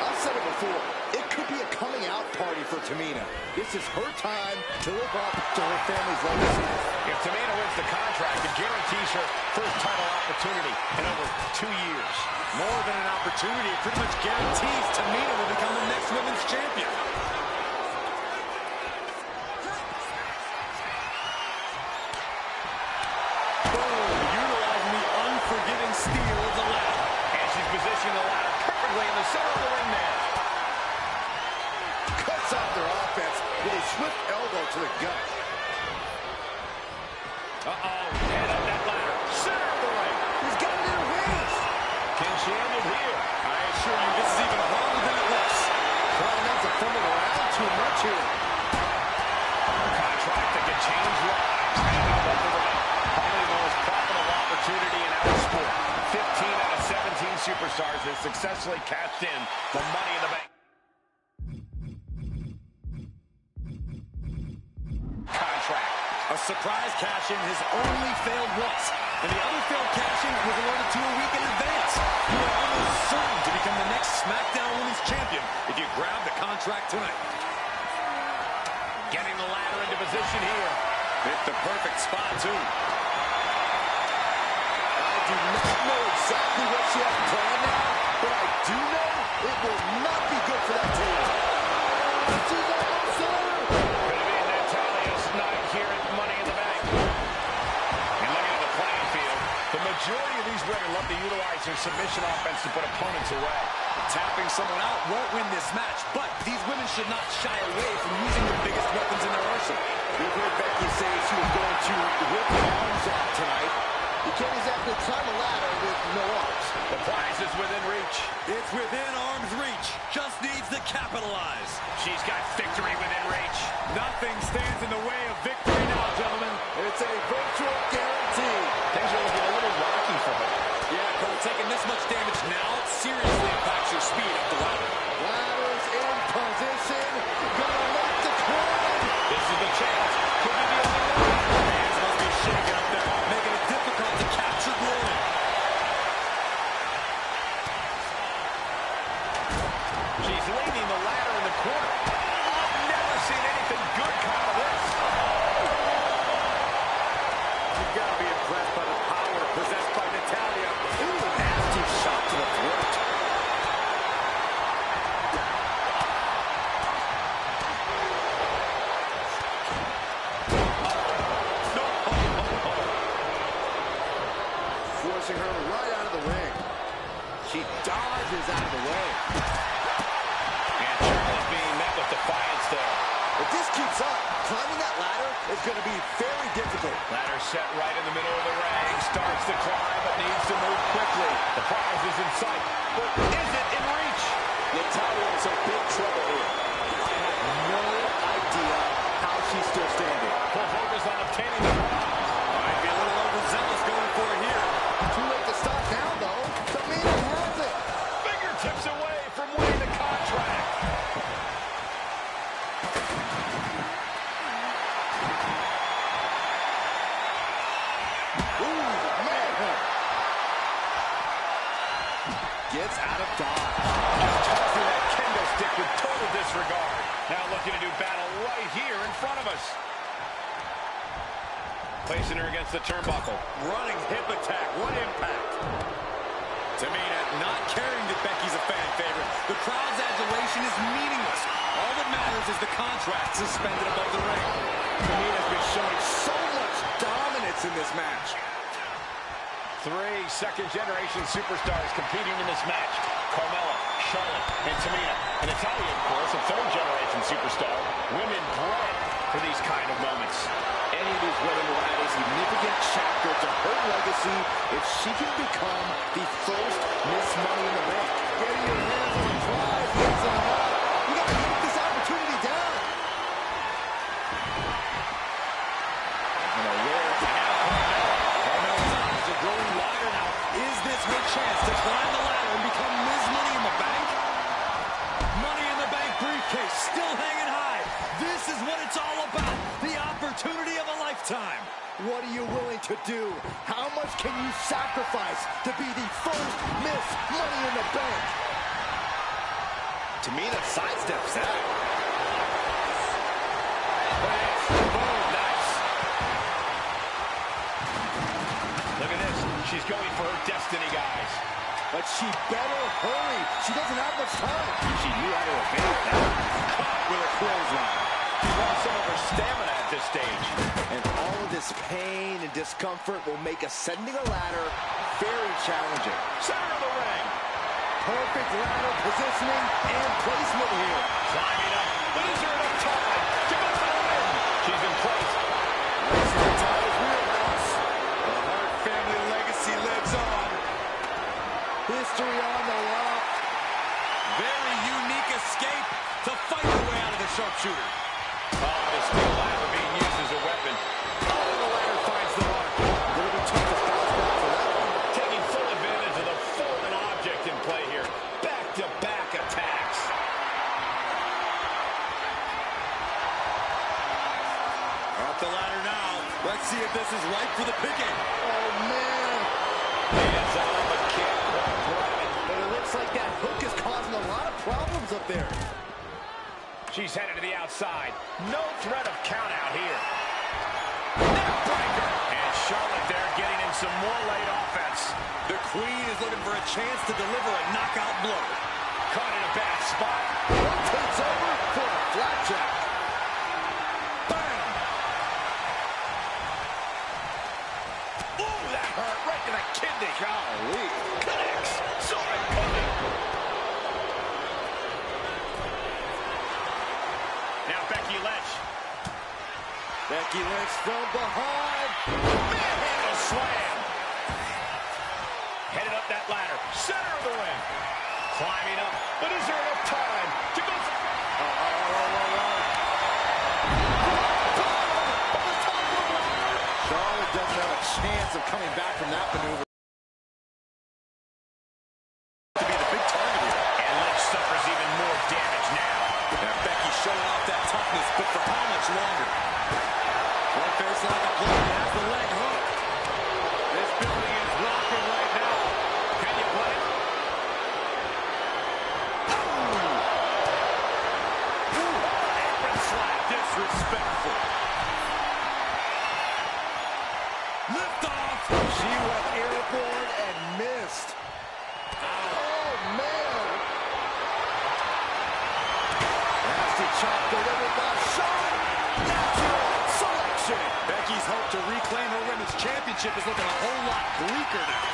I've said it before. It could be a coming out party for Tamina. This is her time to live up to her family's legacy. If Tamina wins the contract, it guarantees her first title opportunity in over 2 years. More than an opportunity, it pretty much guarantees Tamina will become the next women's champion. Boom, utilizing the unforgiving steel of the ladder. And she's positioning the ladder perfectly in the center of the ring there. Cuts off their offense with a swift elbow to the gut. Uh-oh, head up that ladder. Center of the ring. He's got it in her hands. Can she end it here? I assure you, this is even harder than it looks. Trying not to fumble around too much here. A contract that can change lives. Head up the ring. Probably the most profitable opportunity in our sport. 15 out of 17 superstars have successfully cashed in the Money in the Bank contract. A surprise cash-in has only failed once, and the other failed cash-in was alerted to a week in advance. You are almost certain to become the next SmackDown Women's Champion if you grab the contract tonight. Getting the ladder into position here. Hit the perfect spot, too. I do not know exactly what she has planned now, but I do know it will not be good for that table. She's almost there. Could be Natalya's night here at Money in the Bank. And looking at the playing field, the majority of these women love to utilize their submission offense to put opponents away. Tapping someone out won't win this match, but these women should not shy away from using the biggest weapons in their arsenal. We've heard Becky say she was going to rip her arms off tonight. You can't exactly climb a ladder with no arms. The prize is within reach. It's within arm's reach. Just needs to capitalize. She's got victory within reach. Nothing stands in the way of victory now, gentlemen. It's a virtual guarantee. Things are looking a little rocky for her. Yeah, Cole, taking this much damage now seriously impacts your speed up the ladder. Ladders in position. Gonna make the climb. This is the chance. Could be the only one. Hands must be shaking up there, making it difficult to capture glory. She's leaning the ladder in the corner. I've never seen anything good come out of this. You've got to be impressed by the power possessed by Natalya. Ooh, nasty shot to the throat. Forcing her right out of the ring. She dodges out of the way. And Charlotte's being met with defiance there. If this keeps up, climbing that ladder is going to be very difficult. Ladder set right in the middle of the ring. Starts to climb, but needs to move quickly. The prize is in sight. But is it in reach? Natalya is in big trouble here. I have no idea how she's still standing. Full focus on obtaining the prize. Might be a little overzealous going for it here. Too late to stop now, though. Tamina has it. Fingertips away from winning the contract. Ooh, man. Gets out of dodge. Just tossing that kendo stick with total disregard. Now looking to do battle right here front of us. Placing her against the turnbuckle. Running hip attack. What impact. Tamina not caring that Becky's a fan favorite. The crowd's adulation is meaningless. All that matters is the contract suspended above the ring. Tamina's been showing so much dominance in this match. 3 second-generation superstars competing in this match. Carmella, Charlotte, and Tamina. And Natalya, of course, a third-generation superstar. Women bred for these kind of moments. Any of these women will add a significant chapter to her legacy if she can become the first Miss Money in the Bank. Getting your hands on the prize isn't enough. You got to take this opportunity down. And a rare Carmella's odds are growing wider now. Is this her chance to climb the ladder and become Ms. Money in the Bank? Money in the Bank briefcase still hanging high. This is what it's all about. The opportunity of a lifetime. What are you willing to do? How much can you sacrifice to be the first Miss Money in the Bank? Tamina sidesteps that. Boom, nice. Look at this. She's going for her destiny, guys. But she better hurry. She doesn't have much time. She knew how to evade that. Caught with a clothesline. She's lost some of her stamina at this stage. And all of this pain and discomfort will make ascending a ladder very challenging. Center of the ring. Perfect ladder positioning and placement here. Climbing up. But is there enough time to go for the win? She's in place. This is the title's wheelhouse. The Hart family legacy lives on. History on the line. Very unique escape to fight her way out of the sharpshooter. Oh, the steel ladder being used as a weapon. Oh, the ladder finds the mark. It'll be tough to bounce back for that one. Taking full advantage of the fallen object in play here. Back-to-back attacks. Up the ladder now. Let's see if this is right for the picking. Oh, man. Hands on, but can't quite grab it. But it looks like that hook is causing a lot of problems up there. She's headed to the outside. No threat of count out here. Neckbreaker. And Charlotte there getting in some more late offense. The Queen is looking for a chance to deliver a knockout blow. Caught in a bad spot. One takes over for a flapjack. Bang! Ooh, that hurt right to the kidney. Golly. Connects. Saw it coming. Now Becky Lynch. Becky Lynch from behind. Manhandle slam. Headed up that ladder. Center of the ring. Climbing up. But is there enough time to go for... Charlotte doesn't have a chance of coming back from that maneuver. To be the big target here. And Lynch suffers even more damage now. Now Becky showing off that toughness, but for how much longer? One face like a play has the leg hook. This building is rocking right now. Can you play it? Apron slap. Disrespectful. Lift off. She went airborne and missed. Oh, man. Nasty chop delivered by Charlotte. Natural selection. Becky's hope to reclaim her women's championship is looking a whole lot bleaker now.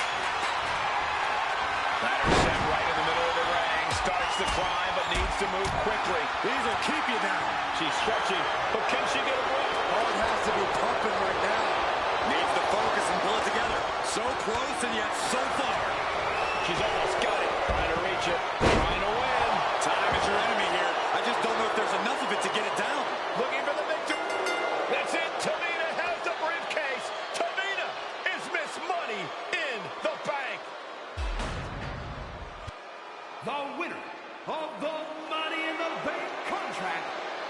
Ladder set right in the middle of the ring. Starts to climb, but needs to move quickly. These will keep you down. She's stretching, but can she get a break? Heart has to be pumping right now. Needs to focus and pull it together. So close and yet so far. She's almost got it. Trying to reach it. Trying to win. Time is your enemy here. I just don't know if there's enough of it to get it down. Looking for the victory. That's it. Tamina has the briefcase. Tamina is Miss Money in the Bank. The winner of the Money in the Bank contract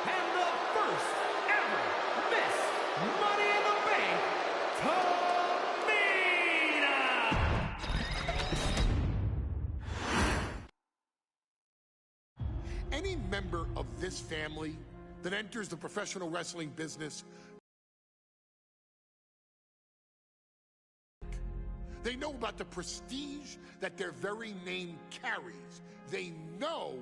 and the first ever Miss Money in the Bank, Tamina! Any member of this family that enters the professional wrestling business. They know about the prestige that their very name carries. They know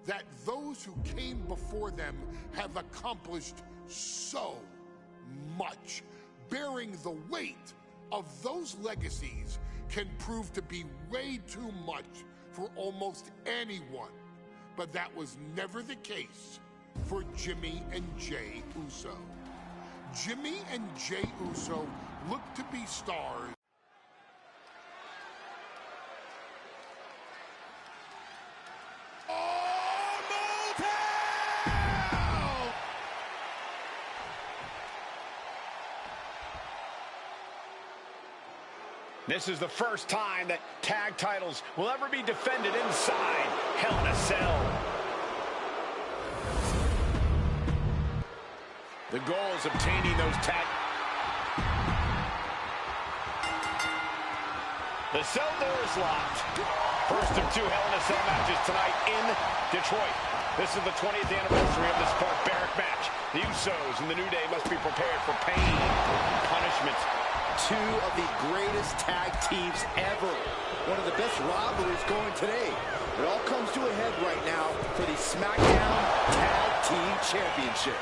that those who came before them have accomplished so much. Bearing the weight of those legacies can prove to be way too much for almost anyone. But that was never the case for Jimmy and Jey Uso. Jimmy and Jey Uso look to be stars. This is the first time that tag titles will ever be defended inside Hell in a Cell. The goal is obtaining those tag... The cell door is locked. First of two Hell in a Cell matches tonight in Detroit. This is the 20th anniversary of this barbaric match. The Usos and the New Day must be prepared for pain and punishment. Two of the greatest tag teams ever. One of the best rivalries going today. It all comes to a head right now for the SmackDown Tag Team Championship.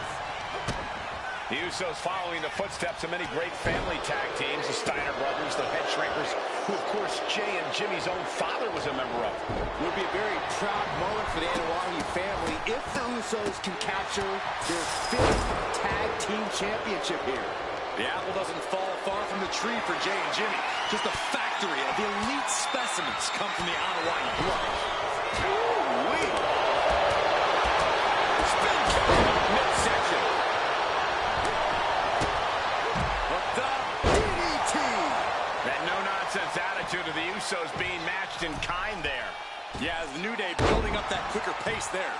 The Usos following the footsteps of many great family tag teams, the Steiner brothers, the Head Shrinkers, who of course Jey and Jimmy's own father was a member of. It would be a very proud moment for the Anoa'i family if the Usos can capture their 5th Tag Team Championship here. The apple doesn't fall far from the tree for Jey and Jimmy. Just a factory of the elite specimens come from the Anoa'i blood. Ooh-wee! Spin kick midsection. Hooked up. DDT. That no-nonsense attitude of the Usos being matched in kind there. Yeah, the New Day building up that quicker pace there.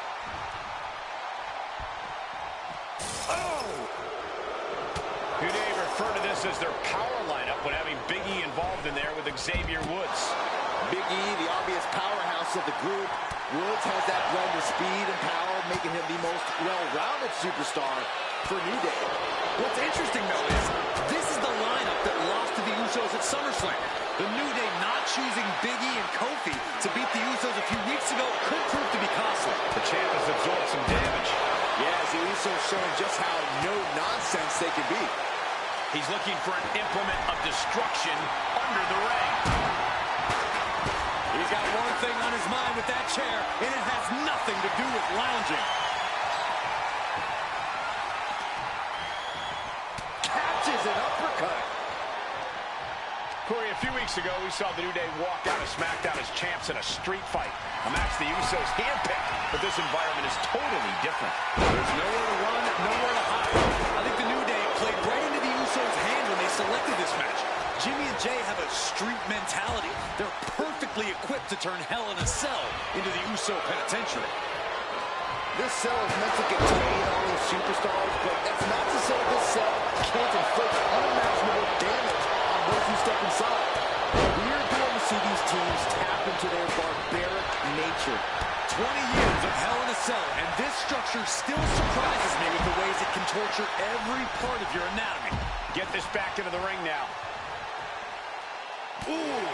New Day refer to this as their power lineup when having Big E involved in there with Xavier Woods. Big E, the obvious powerhouse of the group. Woods has that blend of speed and power, making him the most well-rounded superstar for New Day. What's interesting, though, is this is the lineup that lost to the Usos at SummerSlam. The New Day not choosing Big E and Kofi to beat the Usos a few weeks ago could prove to be costly. The champ has absorbed some damage. Yeah, the Usos showing just how no-nonsense they can be. He's looking for an implement of destruction under the ring. He's got one thing on his mind with that chair, and it has nothing to do with lounging. Catches an uppercut. Corey, a few weeks ago, we saw the New Day walk out of SmackDown as champs in a street fight. A match the Usos handpicked, but this environment is totally different. There's nowhere to run, nowhere to hide. I think the New Day played right into the Usos' hand when they selected this match. Jimmy and Jey have a street mentality. They're perfectly equipped to turn Hell in a Cell into the Uso penitentiary. This cell is meant to contain all these superstars, but that's not to say this cell can't inflict unimaginable damage on those who step inside. We're going to see these teams tap into their barbaric nature. 20 years of Hell in a Cell, and this structure still surprises me with the ways it can torture every part of your anatomy. Get this back into the ring now. Ooh!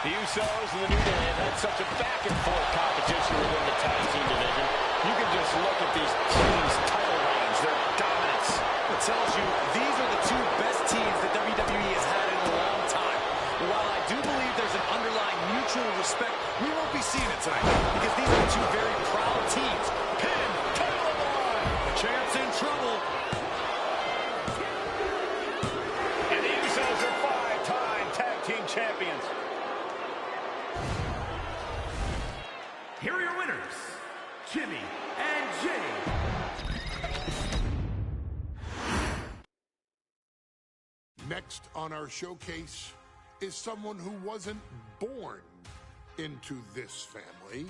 The Usos and the New Day have had such a back-and-forth competition within the tag team division. You can just look at these teams' title reigns, their dominance. It tells you these are the two best teams that WWE has had in a long time. And while I do believe there's an underlying mutual respect, we won't be seeing it tonight because these are two very proud teams. Pin, title on the line. The champ's in trouble. And the Usos are 5-time tag team champions. Here are your winners, Jimmy and Jey. Next on our showcase is someone who wasn't born into this family,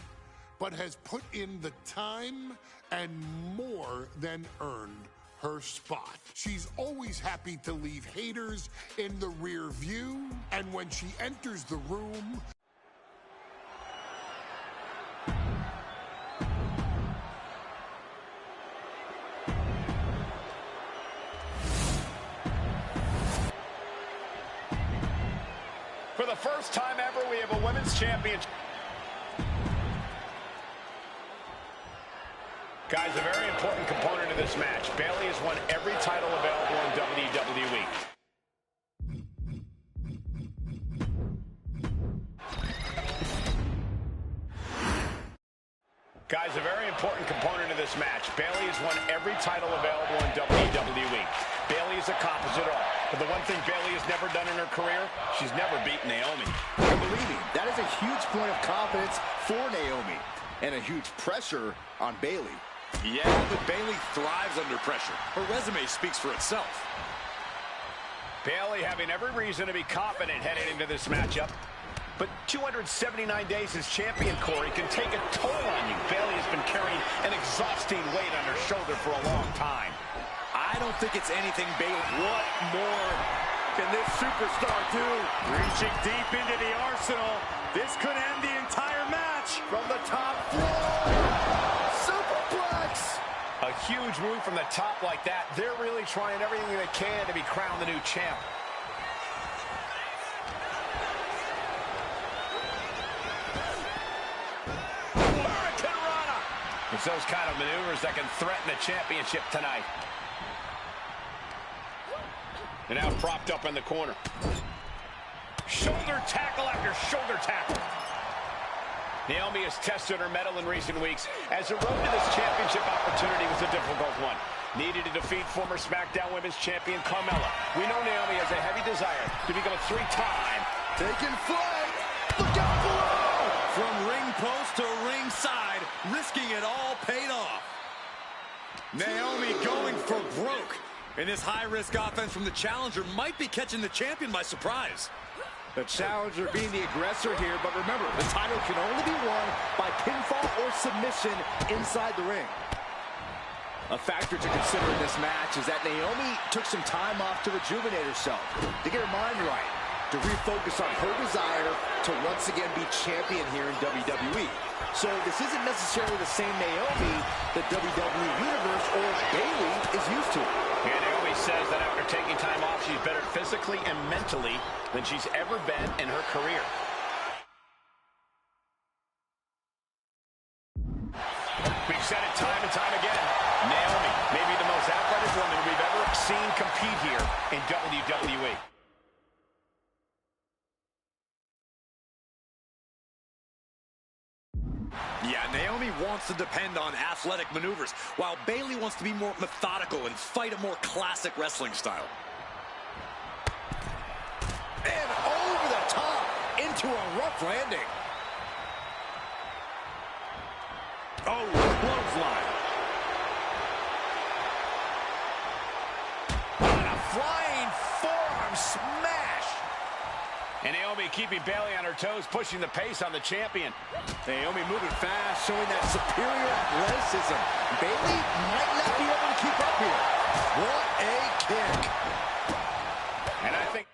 but has put in the time and more than earned her spot. She's always happy to leave haters in the rear view, and when she enters the room, For the first time ever, we have a women's championship. Guys, a very important component of this match. Bayley has won every title available in WWE. Guys, a very important component of this match. Bayley has won every title available in WWE. Bayley has accomplished it all. But the one thing Bayley has never done in her career, she's never beaten Naomi. And believe me, that is a huge point of confidence for Naomi. And a huge pressure on Bayley. Yeah, but Bayley thrives under pressure. Her resume speaks for itself. Bayley having every reason to be confident heading into this matchup. But 279 days as champion, Corey, can take a toll on you. Bayley has been carrying an exhausting weight on her shoulder for a long time. I don't think it's anything Bayley. What more can this superstar do? Reaching deep into the arsenal. This could end the entire match. From the top floor. Superplex. A huge move from the top like that. They're really trying everything they can to be crowned the new champ. It's those kind of maneuvers that can threaten the championship tonight. And now propped up in the corner. Shoulder tackle after shoulder tackle. Naomi has tested her mettle in recent weeks, as the road to this championship opportunity was a difficult one. Needed to defeat former SmackDown Women's Champion Carmella. We know Naomi has a heavy desire to become a three-time. Taking flight. Look out below. From ring post to ringside, risking it all paid off. Naomi going for broke. And this high-risk offense from the challenger might be catching the champion by surprise. The challenger being the aggressor here, but remember, the title can only be won by pinfall or submission inside the ring. A factor to consider in this match is that Naomi took some time off to rejuvenate herself, to get her mind right, to refocus on her desire to once again be champion here in WWE. So this isn't necessarily the same Naomi the WWE Universe or Bayley is used to. And Naomi says that after taking time off, she's better physically and mentally than she's ever been in her career. We've said it time and time again. Naomi may be the most athletic woman we've ever seen compete here in WWE. Yeah, Naomi wants to depend on athletic maneuvers, while Bayley wants to be more methodical and fight a more classic wrestling style. And over the top into a rough landing. Oh, clothesline. On a flying forearm smash. And Naomi keeping Bayley on her toes, pushing the pace on the champion. Naomi moving fast, showing that superior athleticism. Bayley might not be able to keep up here. What a kick. And I think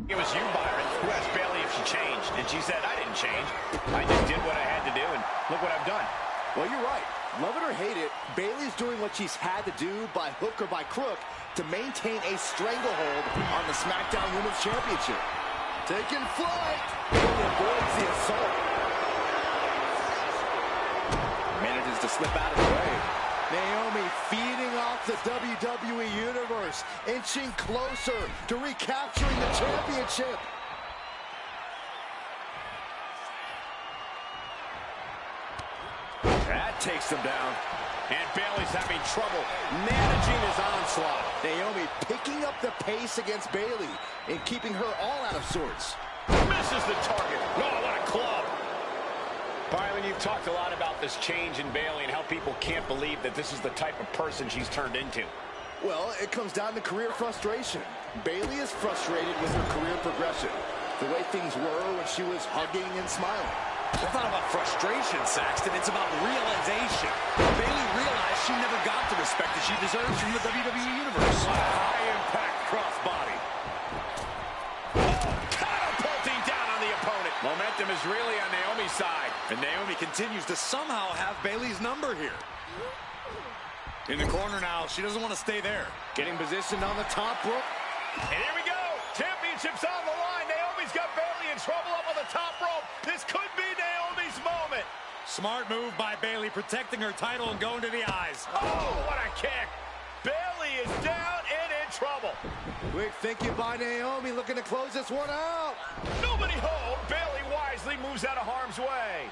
it was you, Byron, who asked Bayley if she changed. And she said, I didn't change. I just did what I had to do, and look what I've done. Well, you're right. Love it or hate it, Bayley's doing what she's had to do by hook or by crook to maintain a stranglehold on the SmackDown Women's Championship. Taking flight. Bayley avoids the assault. Manages to slip out of the way. Naomi feeding off the WWE Universe, inching closer to recapturing the championship. That takes them down. And Bayley's having trouble managing his onslaught. Naomi picking up the pace against Bayley and keeping her all out of sorts. Misses the target. Oh, what a club. Byron, you've talked a lot about this change in Bayley and how people can't believe that this is the type of person she's turned into. Well, it comes down to career frustration. Bayley is frustrated with her career progression. The way things were when she was hugging and smiling. It's not about frustration, Saxton. It's about realization. Bayley realized she never got the respect that she deserves from the WWE Universe. High-impact crossbody. Catapulting down on the opponent. Momentum is really on Naomi's side. And Naomi continues to somehow have Bayley's number here. In the corner now. She doesn't want to stay there. Getting positioned on the top rope. And here we go. Championship's on the line. Naomi Naomi's got Bayley in trouble up on the top rope. This could be Naomi's moment. Smart move by Bayley, protecting her title and going to the eyes. Oh, what a kick. Bayley is down and in trouble. Quick thinking by Naomi, looking to close this one out. Nobody home. Bayley wisely moves out of harm's way.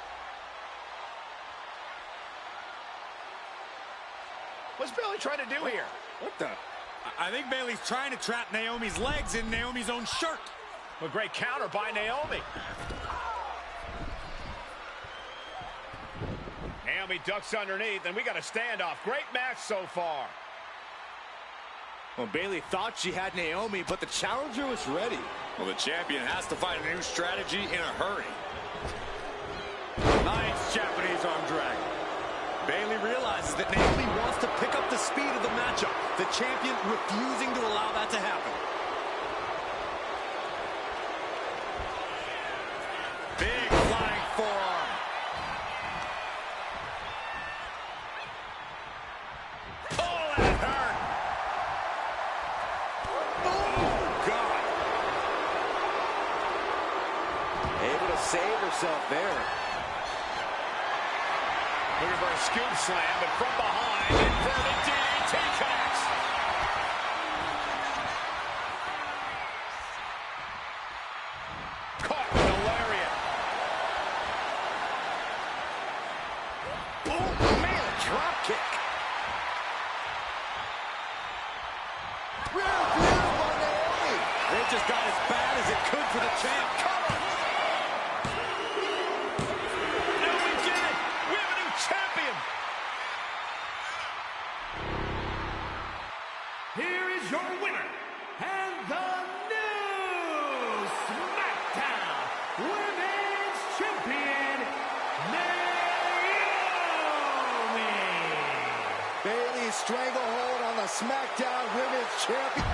What's Bayley trying to do here? What the? I think Bayley's trying to trap Naomi's legs in Naomi's own shirt. A great counter by Naomi. Naomi ducks underneath, and we got a standoff. Great match so far. Well, Bayley thought she had Naomi, but the challenger was ready. Well, the champion has to find a new strategy in a hurry. Nice Japanese arm drag. Bayley realizes that Naomi wants to pick up the speed of the matchup. The champion refusing to allow that to happen. Big flying forearm. Oh, that hurt. Oh, God. Able to save herself there. Looking for a scoop slam, but from behind, inverted DDT connects. Caught with a lariat. Oh, man, a drop kick. Rear view by Naomi. It just got as bad as it could for the champ. Cover. No, we did it. We have a new champion. Here is your winner, and the new SmackDown Women's Champion, Naomi. Bayley's stranglehold on the SmackDown Women's Champion.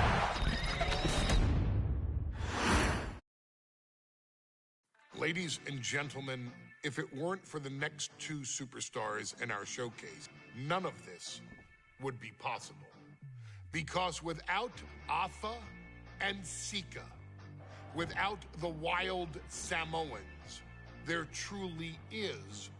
Ladies and gentlemen, if it weren't for the next two superstars in our showcase, none of this would be possible. Because without Afa and Sika, without the Wild Samoans, there truly is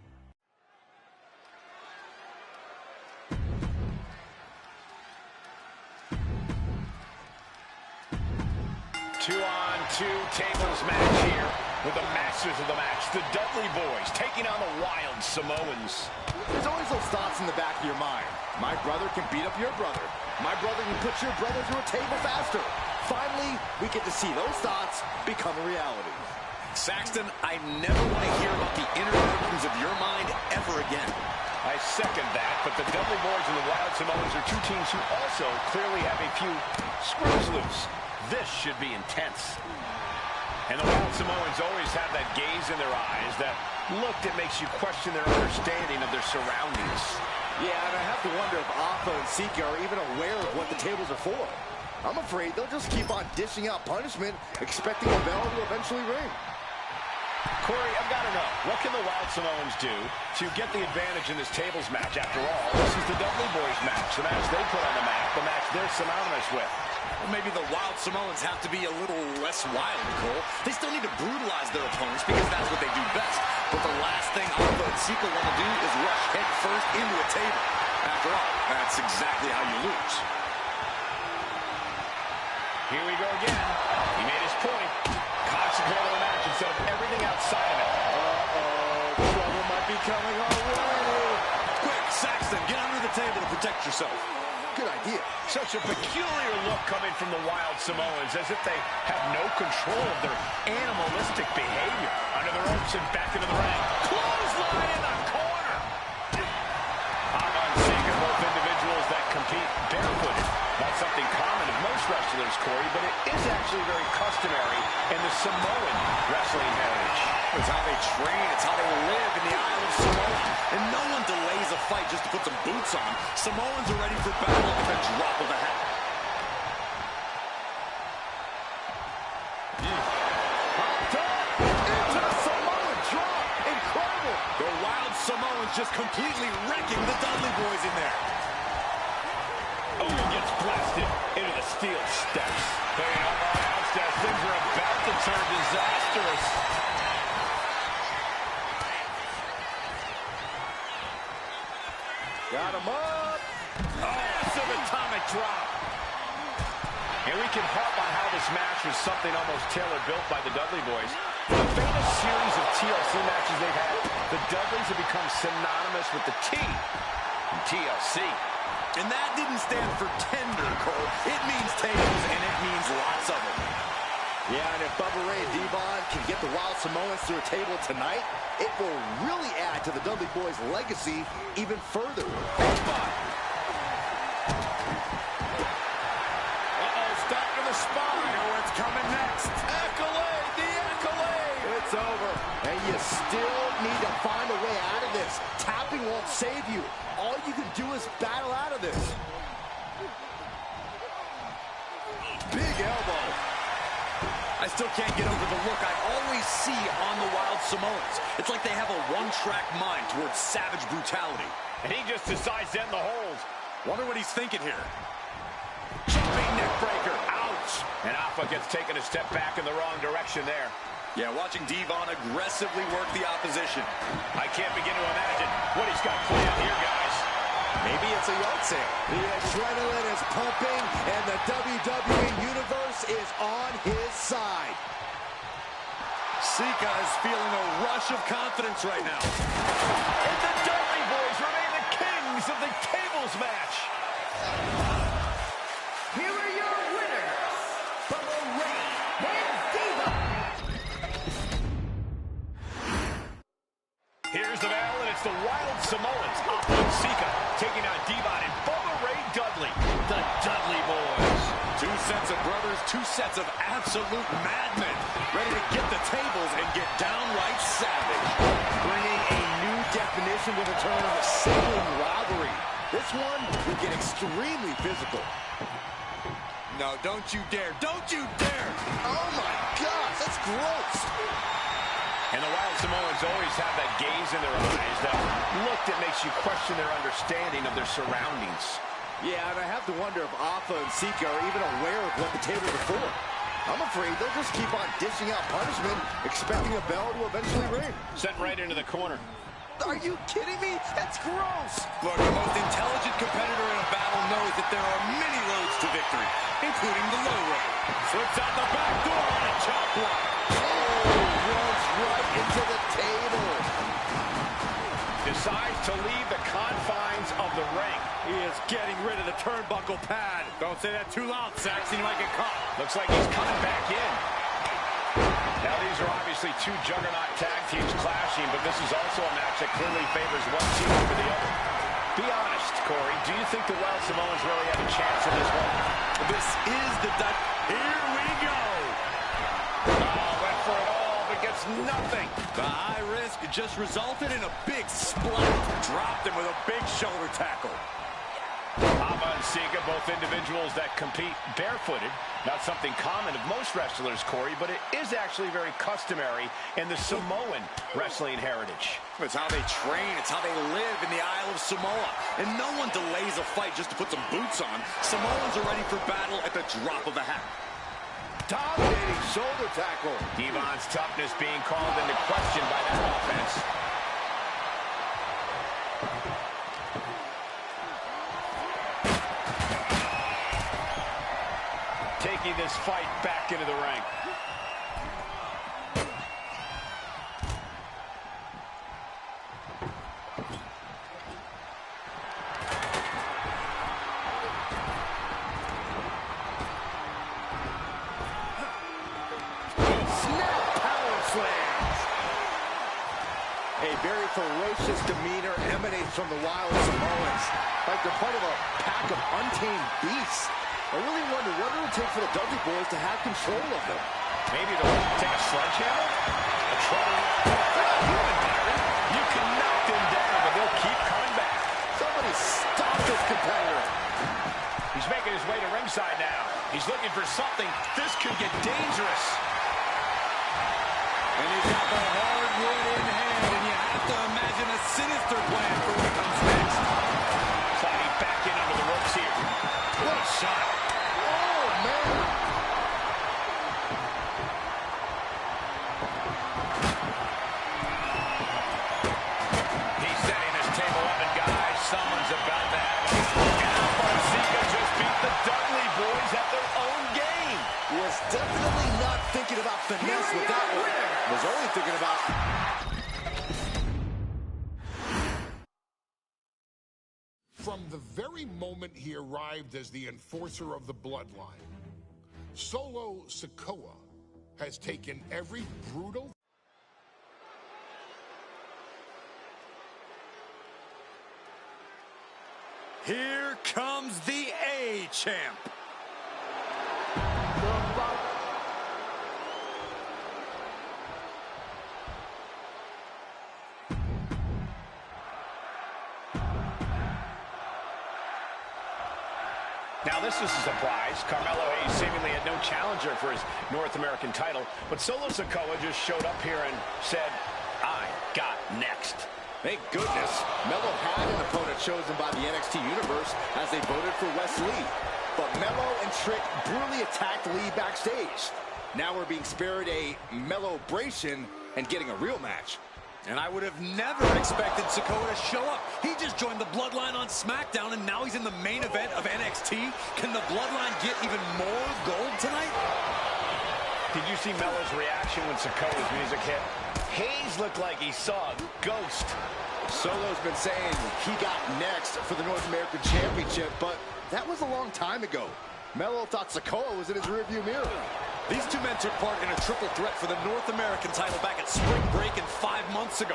2-on-2 tables match here with the masters of the match, the Dudley Boys, taking on the Wild Samoans. There's always those thoughts in the back of your mind. My brother can beat up your brother. My brother can put your brother through a table faster. Finally, we get to see those thoughts become a reality. Saxton, I never want to hear about the inner workings of your mind ever again. I second that, but the Dudley Boys and the Wild Samoans are two teams who also clearly have a few screws loose. This should be intense. And the Wild Samoans always have that gaze in their eyes, that look that makes you question their understanding of their surroundings. Yeah, and I have to wonder if Afa and Sika are even aware of what the tables are for. I'm afraid they'll just keep on dishing out punishment, expecting a bell to eventually ring. Corey, I've got to know, what can the Wild Samoans do to get the advantage in this tables match? After all, this is the Dudley Boys match, the match they put on the map, the match they're synonymous with. Well, maybe the Wild Samoans have to be a little less wild, Cole. They still need to brutalize their opponents because that's what they do best. But the last thing Afa and Sika want to do is rush head first into a table. After all, that's exactly how you lose. Here we go again. He made his point. Concentrate on the match instead of everything outside of it. Uh-oh, trouble might be coming our way. Quick, Saxton, get under the table to protect yourself. Good idea. Such a peculiar look coming from the Wild Samoans, as if they have no control of their animalistic behavior. Under the ropes and back into the ring. Clothesline in the corner. Afa and Sika, both individuals that compete barefooted. Not something common in most wrestlers, Corey, but it is actually very customary in the Samoan wrestling heritage. It's how they train, it's how they live in the Isle of Samoa. And no one delays a fight just to put some boots on. Samoans are ready for battle at the drop of a hat. Into the Samoan drop. Incredible. The Wild Samoans just completely wrecking the Dudley Boys in there. Oh, he gets blasted into the steel steps. Playing up our outsteps, things are about to turn disaster. dangerous. Got him up. Massive atomic drop. And we can harp on how this match was something almost tailor-built by the Dudley Boys. For the famous series of TLC matches they've had, the Dudleys have become synonymous with the T in TLC. And that didn't stand for tender, Cole. It means tables, and it means lots of them. Yeah, and if Bubba Ray and Devon can get the Wild Samoans to a table tonight, it will really add to the Dudley Boys' legacy even further. Stuck to the spine. Oh, what's coming next? Accolade, the accolade. It's over. And you still need to find a way out of this. Tapping won't save you. All you can do is battle out of this. Big elbow. I still can't get over the look I always see on the Wild Samoans. It's like they have a one-track mind towards savage brutality. And he just decides to end the hold. Wonder what he's thinking here. Jumping neck breaker. Ouch. And Alpha gets taken a step back in the wrong direction there. Yeah, watching Devon aggressively work the opposition. I can't begin to imagine what he's got planned here, guys. Maybe it's a yard sale. The adrenaline is pumping, and the WWE Universe is on his side. Sika is feeling a rush of confidence right now. And the Dudley Boys remain the kings of the tables match. Here are your winners, Bubba Ray and Devon. Here's the bell, and it's the Wild Samoans, Alpha and Sika, taking on Devon and Bubba Ray Dudley, the Dudley Boys. Two sets of brothers, two sets of absolute madmen, ready to get the tables and get downright savage. Bringing a new definition to the turn of a sibling rivalry. This one will get extremely physical. No, don't you dare. Don't you dare. Oh, my gosh, that's gross. And the Wild Samoans always have that gaze in their eyes, that look that makes you question their understanding of their surroundings. Yeah, and I have to wonder if Alpha and Sika are even aware of what the tables are for. I'm afraid they'll just keep on dishing out punishment, expecting a bell to eventually ring. Sent right into the corner. Are you kidding me? That's gross. Look, the most intelligent competitor in a battle knows that there are many roads to victory, including the low road. Slips out the back door on a chop block. Runs right into the table. Decides to leave the confines of the ring. He is getting rid of the turnbuckle pad. Don't say that too loud, Saxon. You might get caught. Looks like he's coming back in. Now, these are obviously two juggernaut tag teams clashing, but this is also a match that clearly favors one team over the other. Be honest, Corey, do you think the Wild Samoans really have a chance in this one? This is the Dutch. Here we go. Oh, went for it all, but gets nothing. The high risk just resulted in a big splat. Dropped him with a big shoulder tackle. Alpha and Sika, both individuals that compete barefooted. Not something common of most wrestlers, Corey, but it is actually very customary in the Samoan wrestling heritage. It's how they train. It's how they live in the Isle of Samoa. And no one delays a fight just to put some boots on. Samoans are ready for battle at the drop of a hat. Dominating shoulder tackle. Devon's toughness being called into question by that offense. Taking this fight back into the ring. A very ferocious demeanor emanates from the Wild Samoans, like they're part of a pack of untamed beasts. I really wonder what it would take for the Dudley Boys to have control of them. Maybe they'll take a sledgehammer? A trolley? They're not human, Byron. You can knock them down, but they'll keep coming back. Somebody stop this competitor. He's making his way to ringside now. He's looking for something. This could get dangerous. And he's got the hardwood in hand, and you have to imagine a sinister plan for what comes next. Sliding back in under the ropes here. What a shot. Oh, man. moment he arrived as the enforcer of the bloodline. Solo Sikoa has taken every brutal... Here comes the A-Champ. Now, this is a surprise. Carmelo Hayes seemingly had no challenger for his North American title, but Solo Sikoa just showed up here and said, I got next. Thank goodness, Melo had an opponent chosen by the NXT Universe as they voted for Wes Lee. But Melo and Trick brutally attacked Lee backstage. Now we're being spared a Melo-bration and getting a real match. And I would have never expected Sikoa to show up. He just joined the Bloodline on SmackDown, and now he's in the main event of NXT. Can the Bloodline get even more gold tonight? Did you see Melo's reaction when Sikoa's music hit? Hayes looked like he saw a ghost. Solo's been saying he got next for the North American Championship, but that was a long time ago. Melo thought Sikoa was in his rearview mirror. These two men took part in a triple threat for the North American title back at Spring Break 5 months ago.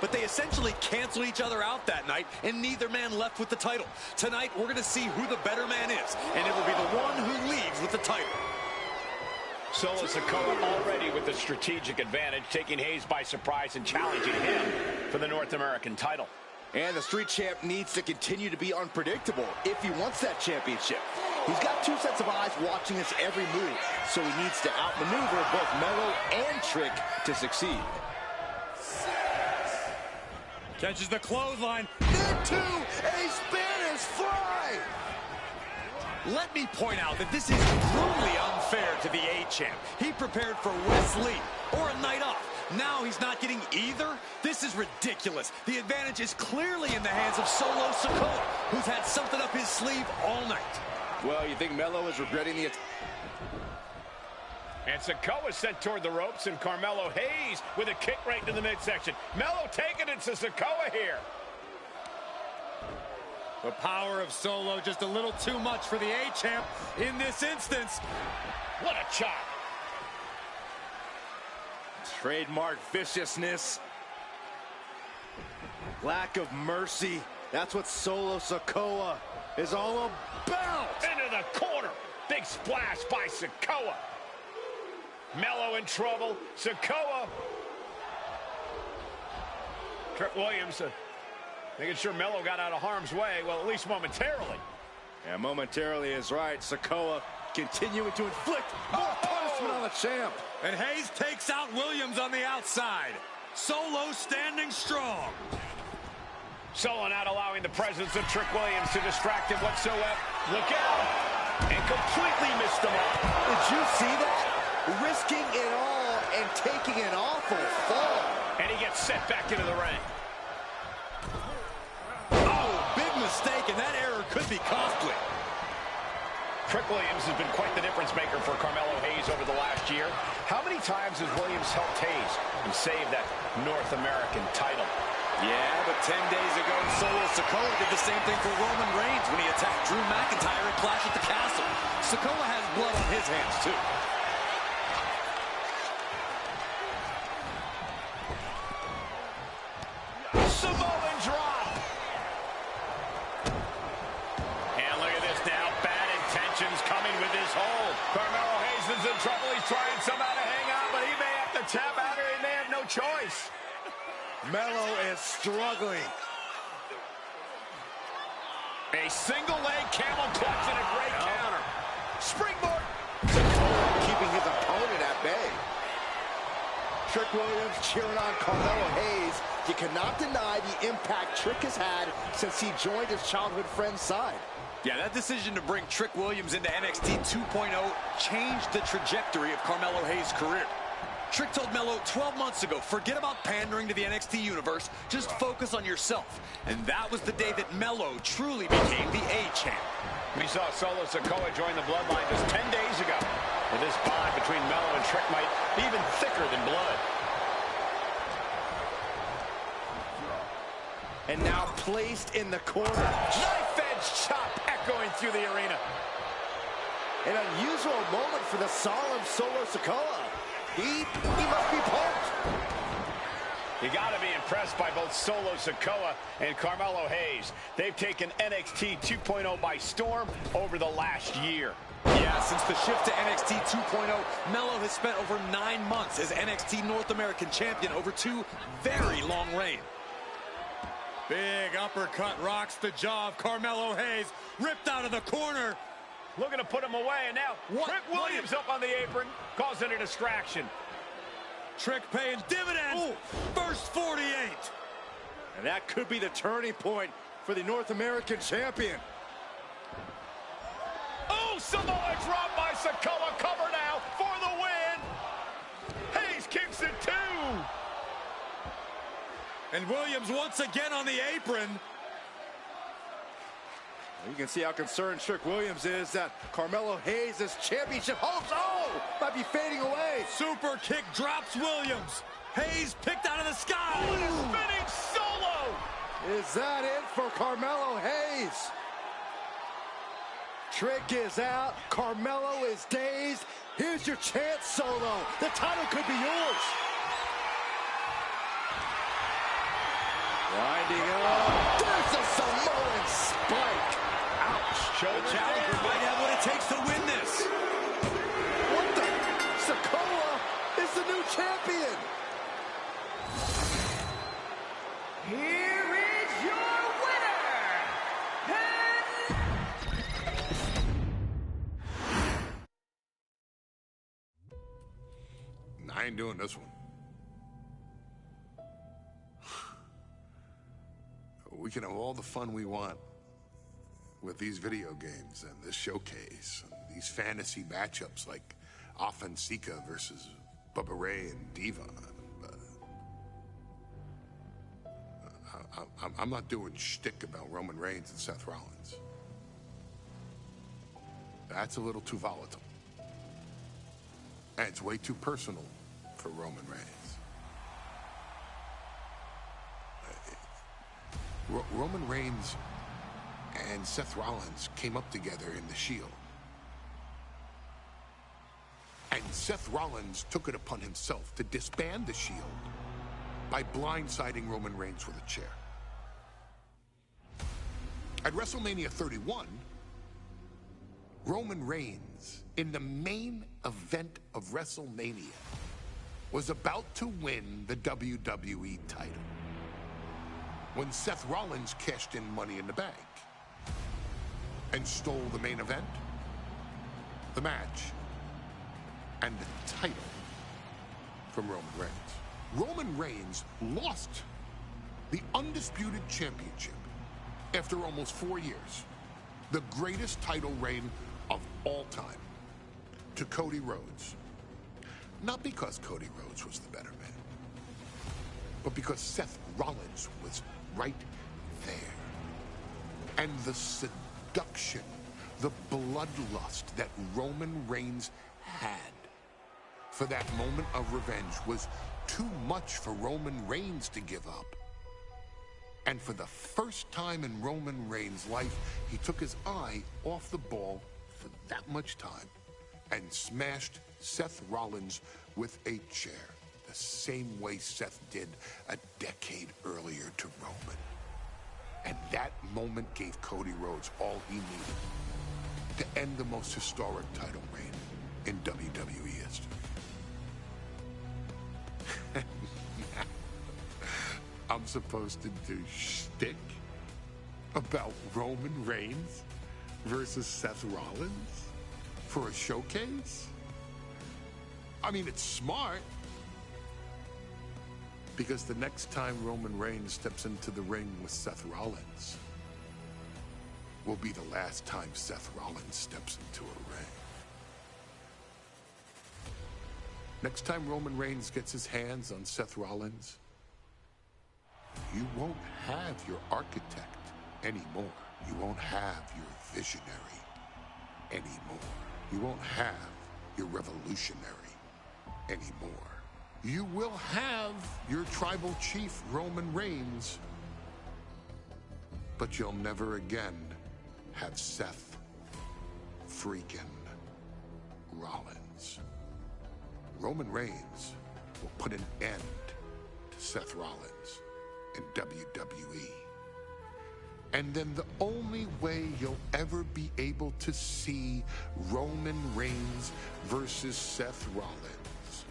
But they essentially canceled each other out that night, and neither man left with the title. Tonight, we're going to see who the better man is, and it will be the one who leaves with the title. Solo Sikoa already with the strategic advantage, taking Hayes by surprise and challenging him for the North American title. And the Street Champ needs to continue to be unpredictable if he wants that championship. He's got two sets of eyes watching his every move, so he needs to outmaneuver both Melo and Trick to succeed. Catches the clothesline. Into a Spanish fly! Let me point out that this is brutally unfair to the A-Champ. He prepared for Wes Lee or a night off. Now he's not getting either? This is ridiculous. The advantage is clearly in the hands of Solo Sikoa, who's had something up his sleeve all night. Well, you think Melo is regretting the... And Sikoa sent toward the ropes, and Carmelo Hayes with a kick right into the midsection. Melo taking it to Sikoa here. The power of Solo just a little too much for the A-Champ in this instance. What a chop. Trademark viciousness. Lack of mercy. That's what Solo Sikoa is all about. Into the corner. Big splash by Sikoa. Melo in trouble. Sikoa. Trick Williams making sure Melo got out of harm's way. Well, at least momentarily. Yeah, momentarily is right. Sikoa continuing to inflict more punishment on the champ. And Hayes takes out Williams on the outside. Solo standing strong. Solo not allowing the presence of Trick Williams to distract him whatsoever. Look out. And completely missed him off. Did you see that? Risking it all and taking an awful fall. And he gets set back into the ring. Oh, big mistake, and that error could be costly. Trick Williams has been quite the difference maker for Carmelo Hayes over the last year. How many times has Williams helped Hayes and saved that North American title? Yeah, but 10 days ago, Solo Sikoa did the same thing for Roman Reigns when he attacked Drew McIntyre at Clash at the Castle. Sikoa has blood on his hands, too. Samoan drop. And look at this now. Bad intentions coming with his hold. Carmelo Hayes is in trouble. He's trying somehow to hang on, but he may have to tap out or he may have no choice. Melo is struggling. A single leg camel clutch and a great counter. Springboard. Sikoa keeping his opponent at bay. Trick Williams cheering on Carmelo Hayes. You cannot deny the impact Trick has had since he joined his childhood friend's side. Yeah, that decision to bring Trick Williams into NXT 2.0 changed the trajectory of Carmelo Hayes' career. Trick told Melo 12 months ago, forget about pandering to the NXT Universe, just focus on yourself. And that was the day that Melo truly became the A-Champ. We saw Solo Sikoa join the Bloodline just 10 days ago. And this bond between Melo and Trick might be even thicker than blood. And now placed in the corner. Knife edge chop through the arena. An unusual moment for the solemn Solo Sikoa. He must be pumped. You got to be impressed by both Solo Sikoa and Carmelo Hayes. They've taken NXT 2.0 by storm over the last year. Yeah, since the shift to NXT 2.0, Melo has spent over 9 months as NXT North American Champion over 2 very long reigns. Big uppercut rocks the jaw of Carmelo Hayes, ripped out of the corner. Looking to put him away, and now Trick Williams up on the apron, causing a distraction. Trick paying dividends. Ooh. First 48. And that could be the turning point for the North American champion. Oh, Samoa drop by Sikoa. Cover now for the win. Hayes kicks it too. And Williams once again on the apron. You can see how concerned Trick Williams is that Carmelo Hayes' championship hopes, might be fading away. Super kick drops Williams. Hayes picked out of the sky. Spinning Solo. Is that it for Carmelo Hayes? Trick is out. Carmelo is dazed. Here's your chance, Solo. The title could be yours. Winding up. There's a Samoan spike. The challenger might have what it takes to win this. What the? Sikoa is the new champion. Here is your winner. I ain't doing this one. We can have all the fun we want with these video games and this showcase and these fantasy matchups like Offensica versus Bubba Ray and Diva. I'm not doing shtick about Roman Reigns and Seth Rollins. That's a little too volatile. And it's way too personal for Roman Reigns. Roman Reigns and Seth Rollins came up together in the Shield. And Seth Rollins took it upon himself to disband the Shield by blindsiding Roman Reigns with a chair. At WrestleMania 31, Roman Reigns, in the main event of WrestleMania, was about to win the WWE title when Seth Rollins cashed in Money in the Bank and stole the main event, the match, and the title from Roman Reigns. Roman Reigns lost the undisputed championship after almost 4 years, the greatest title reign of all time, to Cody Rhodes. Not because Cody Rhodes was the better man, but because Seth Rollins was right there. And the seduction, the bloodlust that Roman Reigns had for that moment of revenge was too much for Roman Reigns to give up. And for the first time in Roman Reigns' life, he took his eye off the ball for that much time and smashed Seth Rollins with a chair, the same way Seth did a decade earlier to Roman. And that moment gave Cody Rhodes all he needed to end the most historic title reign in WWE history. I'm supposed to do shtick about Roman Reigns versus Seth Rollins for a showcase? I mean, it's smart, because the next time Roman Reigns steps into the ring with Seth Rollins will be the last time Seth Rollins steps into a ring. Next time Roman Reigns gets his hands on Seth Rollins, you won't have your architect anymore. You won't have your visionary anymore. You won't have your revolutionary anymore. You will have your tribal chief, Roman Reigns, but you'll never again have Seth freaking Rollins. Roman Reigns will put an end to Seth Rollins in WWE. And then the only way you'll ever be able to see Roman Reigns versus Seth Rollins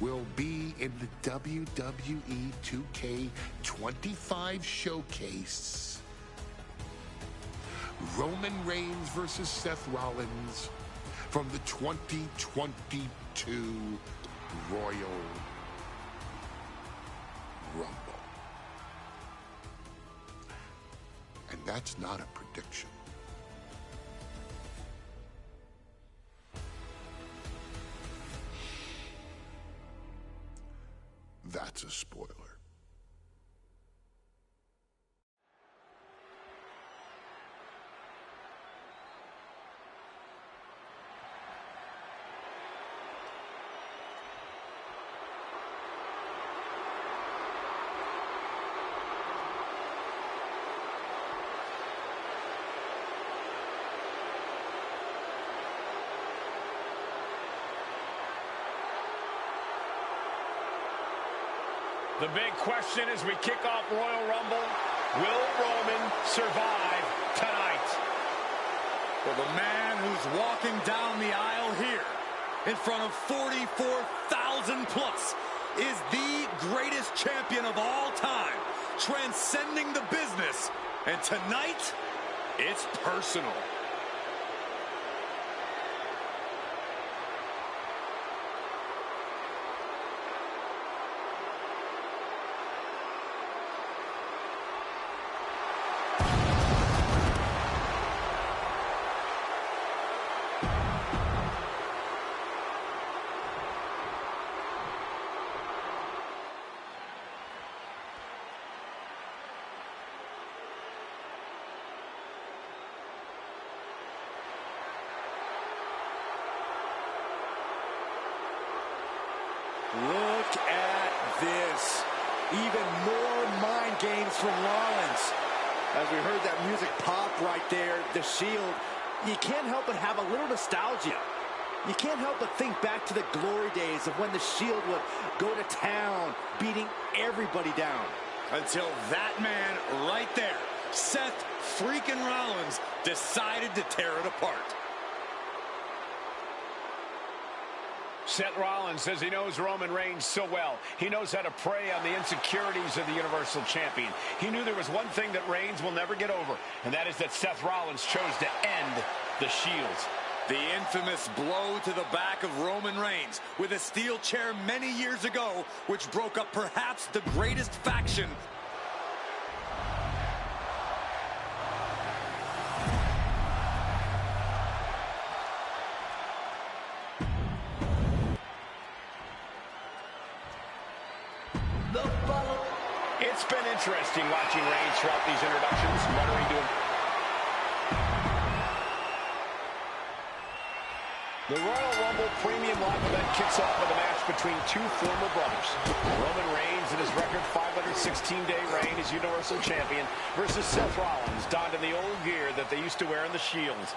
will be in the WWE 2K25 showcase. Roman Reigns versus Seth Rollins from the 2022 Royal Rumble. And that's not a prediction. That's a spoiler. The big question as we kick off Royal Rumble, will Roman survive tonight? Well, the man who's walking down the aisle here in front of 44,000 plus is the greatest champion of all time, transcending the business. And tonight, it's personal. Look at this. Even more mind games from Rollins. As we heard that music pop right there, the Shield, you can't help but have a little nostalgia. You can't help but think back to the glory days of when the Shield would go to town, beating everybody down. Until that man right there, Seth freaking Rollins, decided to tear it apart. Seth Rollins says he knows Roman Reigns so well. He knows how to prey on the insecurities of the Universal Champion. He knew there was one thing that Reigns will never get over, and that is that Seth Rollins chose to end the Shields. The infamous blow to the back of Roman Reigns with a steel chair many years ago, which broke up perhaps the greatest faction. It's been interesting watching Reigns throughout these introductions. Muttering to him. The Royal Rumble Premium Live event kicks off with a match between two former brothers. Roman Reigns in his record 516-day reign as Universal Champion versus Seth Rollins, donned in the old gear that they used to wear in the Shields.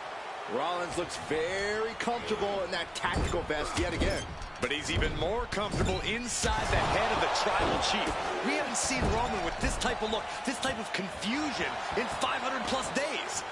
Rollins looks very comfortable in that tactical vest yet again. But he's even more comfortable inside the head of the Tribal Chief. We haven't seen Roman with this type of look, this type of confusion in 500-plus days.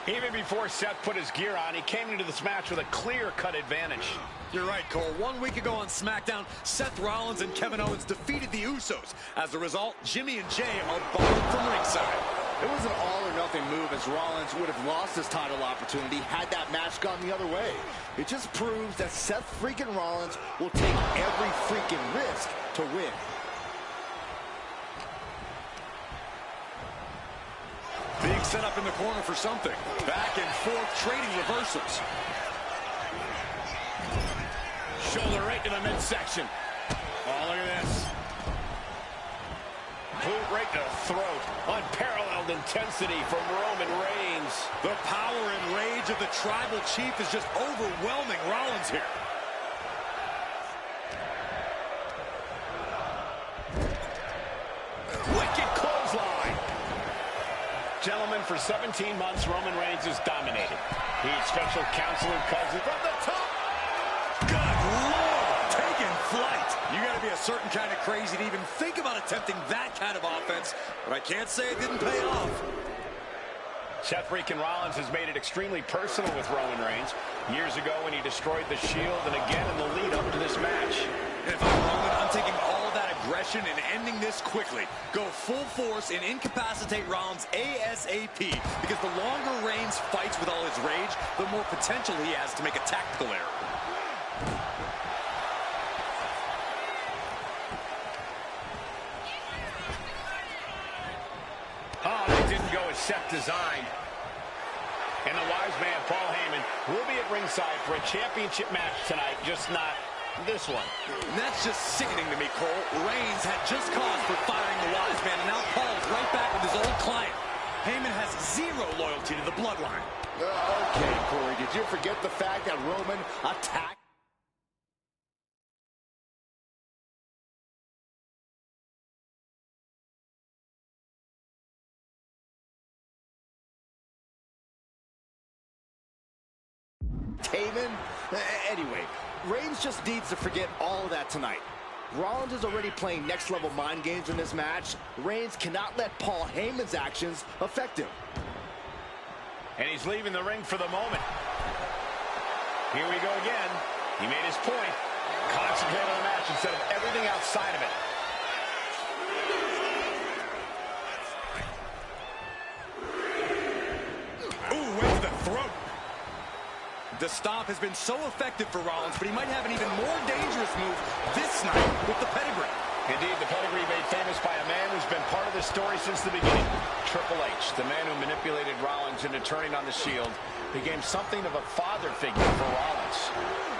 Even before Seth put his gear on, he came into this match with a clear-cut advantage. You're right, Cole. 1 week ago on SmackDown, Seth Rollins and Kevin Owens defeated the Usos. As a result, Jimmy and Jay are barred from ringside. It was an all-or-nothing move, as Rollins would have lost his title opportunity had that match gone the other way. It just proves that Seth freaking Rollins will take every freaking risk to win. Being set up in the corner for something. Back and forth trading reversals. Shoulder right to the midsection. Oh, look at this. Boot right to the throat. Unparalleled intensity from Roman Reigns. The power and rage of the Tribal Chief is just overwhelming Rollins here. Wicked clothesline. Gentlemen, for 17 months, Roman Reigns has dominated. He's special counsel and cousin from the top. Good Lord, taking flight. You got to be a certain kind of crazy to even think about attempting that kind of offense, but I can't say it didn't pay off. Seth freaking Rollins has made it extremely personal with Roman Reigns. Years ago when he destroyed the Shield, and again in the lead up to this match. And if I'm Roman, I'm taking all that aggression and ending this quickly. Go full force and incapacitate Rollins ASAP, because the longer Reigns fights with all his rage, the more potential he has to make a tactical error. Oh, that didn't go as Seth designed. And the wise man, Paul Heyman, will be at ringside for a championship match tonight, just not this one. And that's just sickening to me, Cole. Reigns had just cause for firing the wise man, and now Paul's right back with his old client. Heyman has zero loyalty to the bloodline. Okay, Corey, did you forget the fact that Roman attacked? Heyman? Anyway, Reigns just needs to forget all of that tonight. Rollins is already playing next-level mind games in this match. Reigns cannot let Paul Heyman's actions affect him. And he's leaving the ring for the moment. Here we go again. He made his point. Concentrate on the match instead of everything outside of it. Ooh, went to the throat. The stomp has been so effective for Rollins, but he might have an even more dangerous move this night with the pedigree. Indeed, the pedigree made famous by a man who's been part of this story since the beginning. Triple H, the man who manipulated Rollins into turning on the Shield, became something of a father figure for Rollins.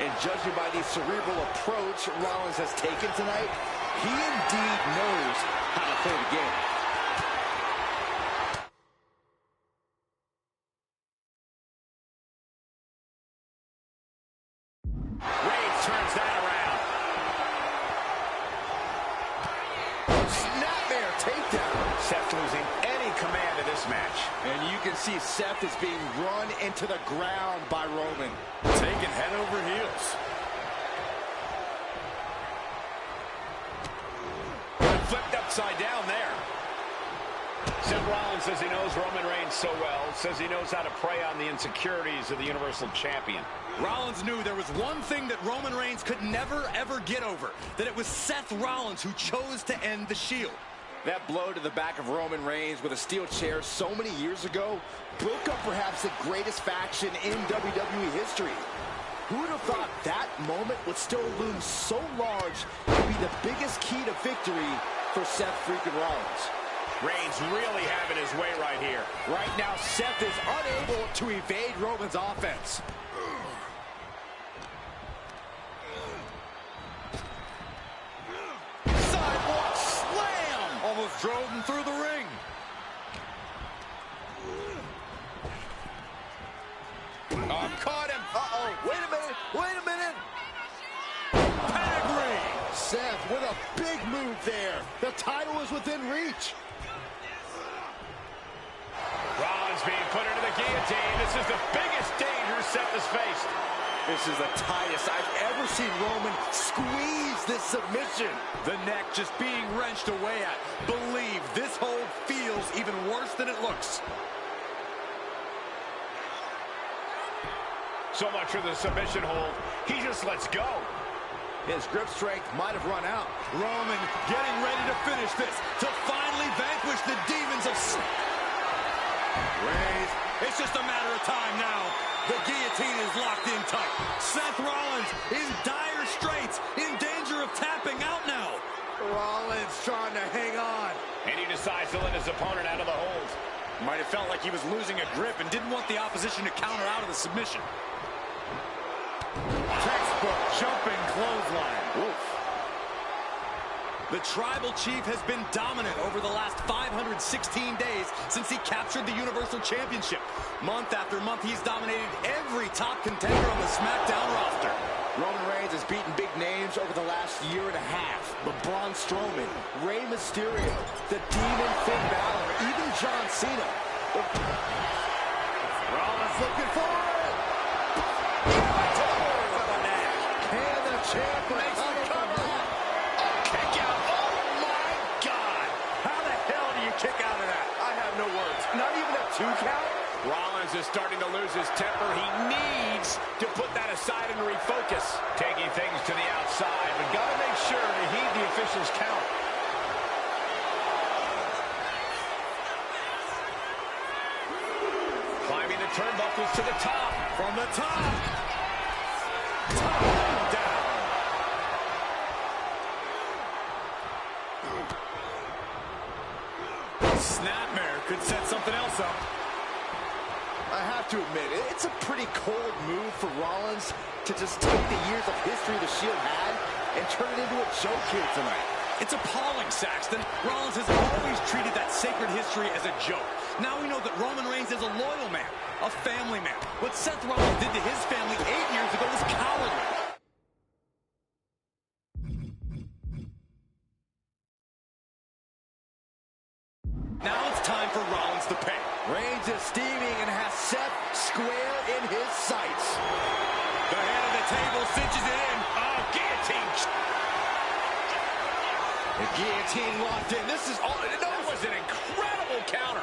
And judging by the cerebral approach Rollins has taken tonight, he indeed knows how to play the game. Reigns turns that around. Snapmare takedown. Seth losing any command of this match. And you can see Seth is being run into the ground by Roman. Taking head over heels. Flipped upside down there. Seth Rollins says he knows Roman Reigns so well, says he knows how to prey on the insecurities of the Universal Champion. Rollins knew there was one thing that Roman Reigns could never, ever get over, that it was Seth Rollins who chose to end the Shield. That blow to the back of Roman Reigns with a steel chair so many years ago broke up perhaps the greatest faction in WWE history. Who would have thought that moment would still loom so large to be the biggest key to victory for Seth freaking Rollins? Reigns really having his way right here. Right now, Seth is unable to evade Roman's offense. Sidewalk slam! Almost drove him through the ring. Oh, caught him. Uh-oh. Wait a minute. Wait a minute. Pedigree! Seth with a big move there. The title is within reach. Rollins being put into the guillotine. This is the biggest danger Seth has faced. This is the tightest I've ever seen Roman squeeze this submission. The neck just being wrenched away at. Believe this hold feels even worse than it looks. So much for the submission hold. He just lets go. His grip strength might have run out. Roman getting ready to finish this, to finally vanquish the demons of... Reigns, it's just a matter of time now. The guillotine is locked in tight. Seth Rollins in dire straits, in danger of tapping out now. Rollins trying to hang on. And he decides to let his opponent out of the hold. Might have felt like he was losing a grip and didn't want the opposition to counter out of the submission. Textbook jumping clothesline. Oof. The Tribal Chief has been dominant over the last 516 days since he captured the Universal Championship. Month after month, he's dominated every top contender on the SmackDown roster. Roman Reigns has beaten big names over the last year and a half. But Braun Strowman, Rey Mysterio, the Demon Finn Balor, even John Cena. Rollins looking for it. champ makes the cover. Kick out. Oh, my God. How the hell do you kick out of that? I have no words. Not even a 2 count? Rollins is starting to lose his temper. He needs to put that aside and refocus. Taking things to the outside, but got to make sure to heed the official's count. Climbing the turnbuckles to the top. From the top. Top down. Snapmare could set something else up. I have to admit, it's a pretty cold move for Rollins to just take the years of history the Shield had and turn it into a joke here tonight. It's appalling, Saxton. Rollins has always treated that sacred history as a joke. Now we know that Roman Reigns is a loyal man, a family man. What Seth Rollins did to his family 8 years ago was cowardly. Now it's time for Rollins to pay. Reigns is steaming and has Seth square in his sights. The head of the table cinches it in. Oh, guillotine. The guillotine locked in. This is all. That was an incredible counter.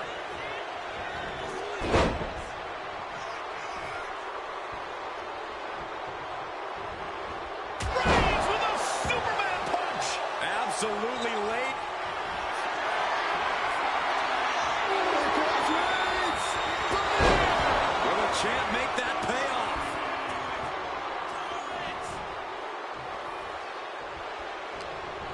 Reigns with a Superman punch. Absolutely late. Will the champ make that pay off?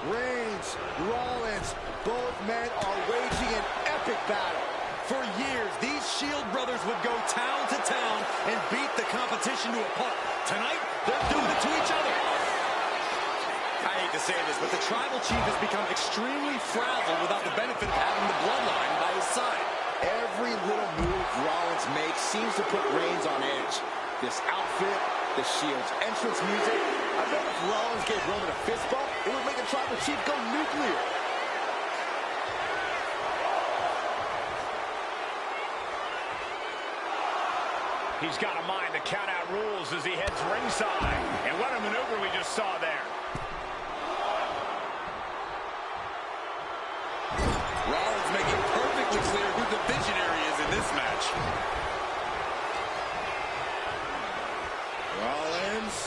Reigns, Rollins, both men are waging an epic battle. For years, these Shield brothers would go town to town and beat the competition to a pulp. Tonight, they're doing it to each other. I hate to say this, but the Tribal Chief has become extremely frazzled without the benefit of having the Bloodline by his side. Every little move Rollins makes seems to put Reigns on edge. This outfit, the Shield's entrance music. I bet if Rollins gave Roman a fist bump, it would make the Tribal Chief go nuclear. He's got a mind to count out rules as he heads ringside. And what a maneuver we just saw there. Rollins making perfectly clear who the visionary is in this match. Rollins.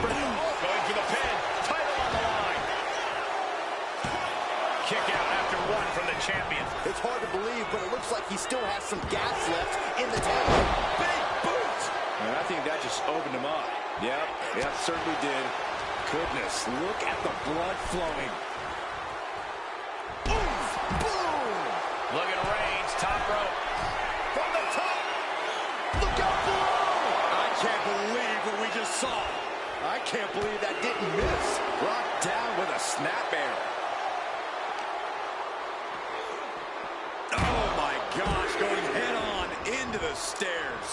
Going for the pin. Title on the line. Kick out after one from the champion. It's hard to believe, but it looks like he still has some gas left in the tank. Big boot! And I think that just opened him up. Yep, certainly did. Goodness, look at the blood flowing. Oof! Boom! Look at Reigns, top rope. From the top! Look out below! I can't believe what we just saw. I can't believe that didn't miss. Brought down with a snapmare. Oh my gosh, going head on into the stairs.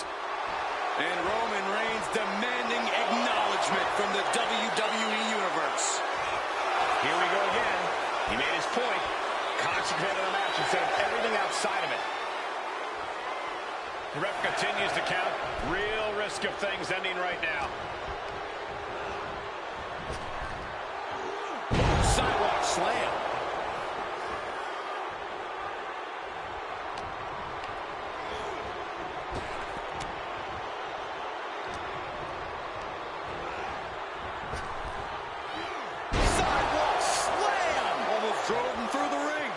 And Roman Reigns demanding acknowledgement from the WWE Universe. Here we go again. He made his point. Concentrate on the match instead of everything outside of it. The ref continues to count. Real risk of things ending right now. Sidewalk slam. Sidewalk slam. Almost drove him through the ring.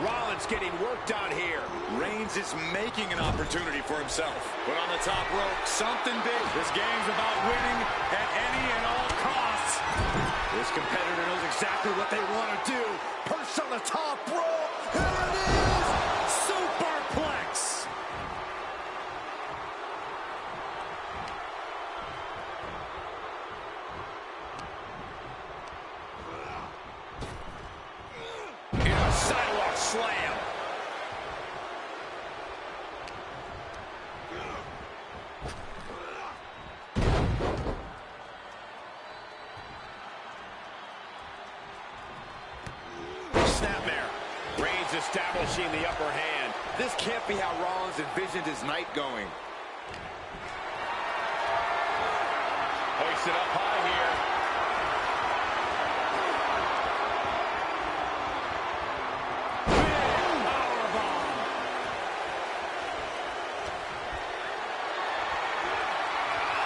Rollins getting worked on here. Reigns is making an opportunity for himself. But on the top rope, something big. This game's about winning at any and all costs. This competitor knows exactly what they want to do. Perched on the top rope. Here it is! Superplex. In a sidewalk slam. Snapmare. Reigns establishing the upper hand. This can't be how Rollins envisioned his night going. Hoisted up high here.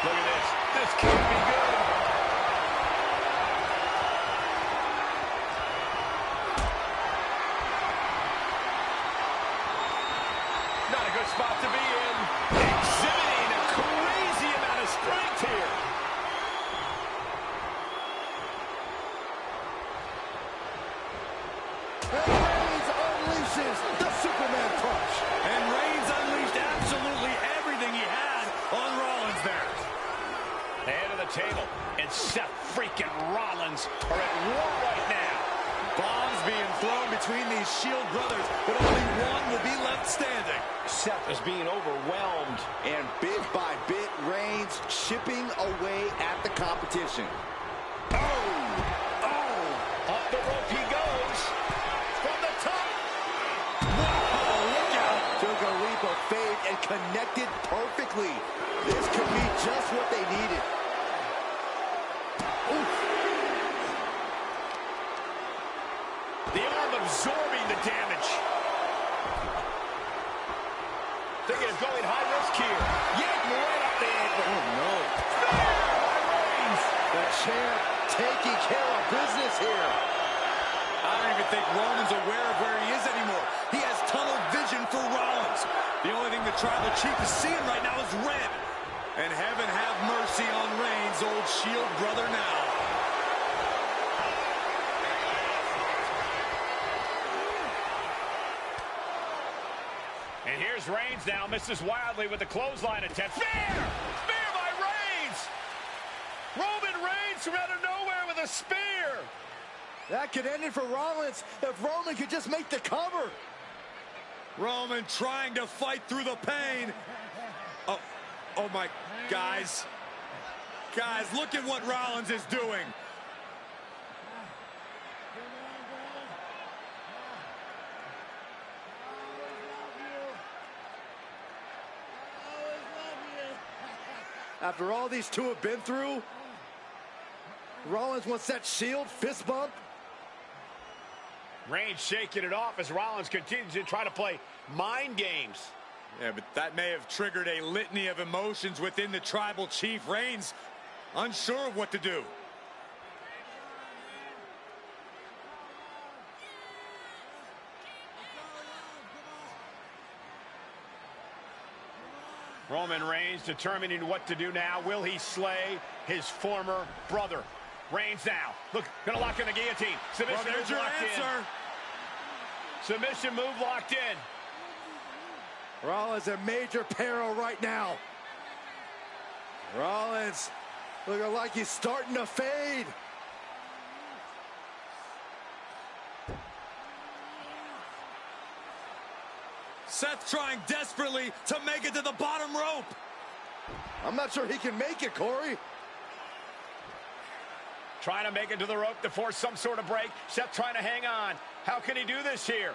Look at this. This can't be good. Not a good spot to be in. Exhibiting a crazy amount of strength here. And Reigns unleashes the Superman punch. And Reigns unleashed absolutely everything he had on Rollins there. The head of the table and Seth freaking Rollins are at war right now. Bombs being thrown between these Shield brothers, but only one will be left standing. Seth is being overwhelmed. And bit by bit, Reigns chipping away at the competition. Up the rope he goes. From the top. Whoa, look out. Took a leap of faith and connected perfectly. This could be just what they needed. Oof. The arm absorbing the damage. Thinking of going high risk here. Yank right up the ankle. Oh, no. Reigns. The champ taking care of business here. I don't even think Roman's aware of where he is anymore. He has tunnel vision for Rollins. The only thing the Tribal Chief is seeing right now is red. And heaven have mercy on Reigns, old Shield brother now. And here's Reigns now, misses wildly with the clothesline attempt. Spear! Spear by Reigns! Roman Reigns from out of nowhere with a spear! That could end it for Rollins if Roman could just make the cover. Roman trying to fight through the pain. Oh my, guys. Guys, look at what Rollins is doing. After all these two have been through, Rollins wants that Shield fist bump. Reigns shaking it off as Rollins continues to try to play mind games. Yeah, but that may have triggered a litany of emotions within the Tribal Chief. Reigns unsure of what to do. Roman Reigns determining what to do now. Will he slay his former brother? Reigns now. Look, gonna lock in the guillotine. Submission Well, there's move your locked answer. in. Submission move locked in. Rollins in major peril right now. Rollins looking like he's starting to fade. Seth trying desperately to make it to the bottom rope. I'm not sure he can make it, Corey. Trying to make it to the rope to force some sort of break. Seth trying to hang on. How can he do this here?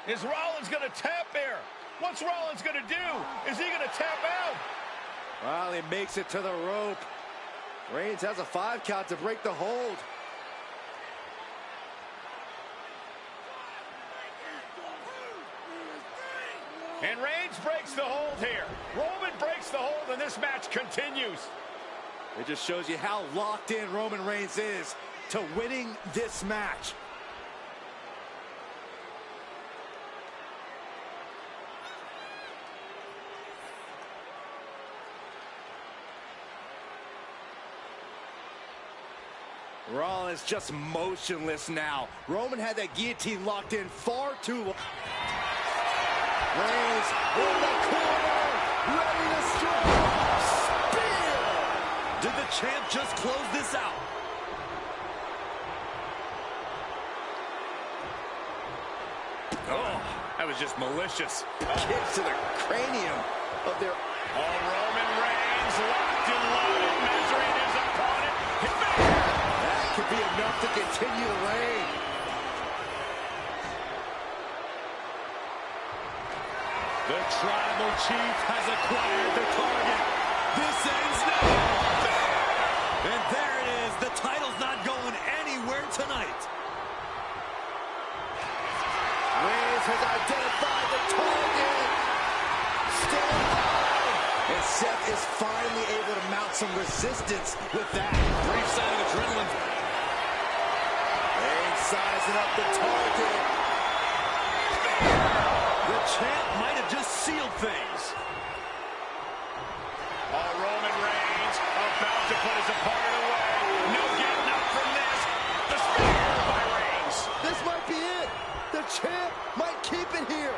Is Rollins going to tap here? What's Rollins going to do? Is he going to tap out? Well, he makes it to the rope. Reigns has a 5 count to break the hold. And Reigns breaks the hold here. Roman breaks the hold, and this match continues. It just shows you how locked in Roman Reigns is to winning this match. Rollins just motionless now. Roman had that guillotine locked in far too long. Reigns in the corner, ready to strike. Spear! Did the champ just close this out? Oh, that was just malicious. Kicks to the cranium of their... Oh, Roman Reigns locked and loaded, measuring his opponent. That could be enough to continue the reign. The Tribal Chief has acquired the target. This ends now. And there it is. The title's not going anywhere tonight. Reigns has identified the target. And Seth is finally able to mount some resistance with that. Brief sign of adrenaline. And sizing up the target. The champ might have just sealed things. Roman Reigns about to put his opponent away. No getting up from this. The spear by Reigns. This might be it. The champ might keep it here.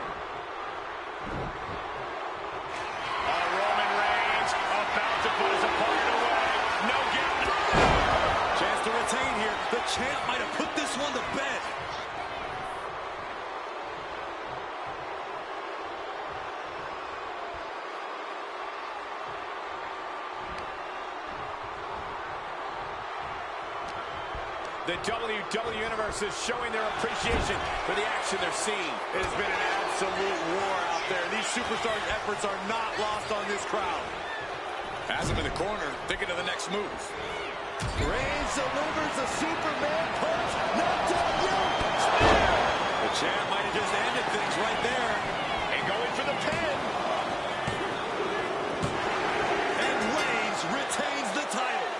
Roman Reigns about to put his opponent away. No getting up. Chance to retain here. The champ might have put this one to bed. The WWE Universe is showing their appreciation for the action they're seeing. It has been an absolute war out there. These superstars' efforts are not lost on this crowd. Has him in the corner, thinking of the next move. Reigns delivers a Superman punch. Not done yet. The champ might have just ended things right there. And going for the pin. And Reigns retains the title.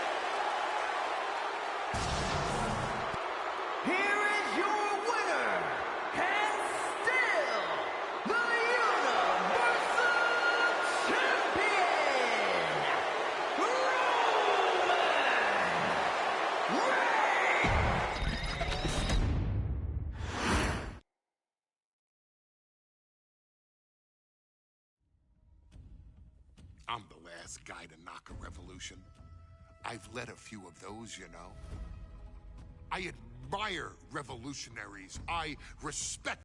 Here is your winner, and still the Universal Champion, Roman Reigns! I'm the last guy to knock a revolution. I've led a few of those, you know. I admire revolutionaries. I respect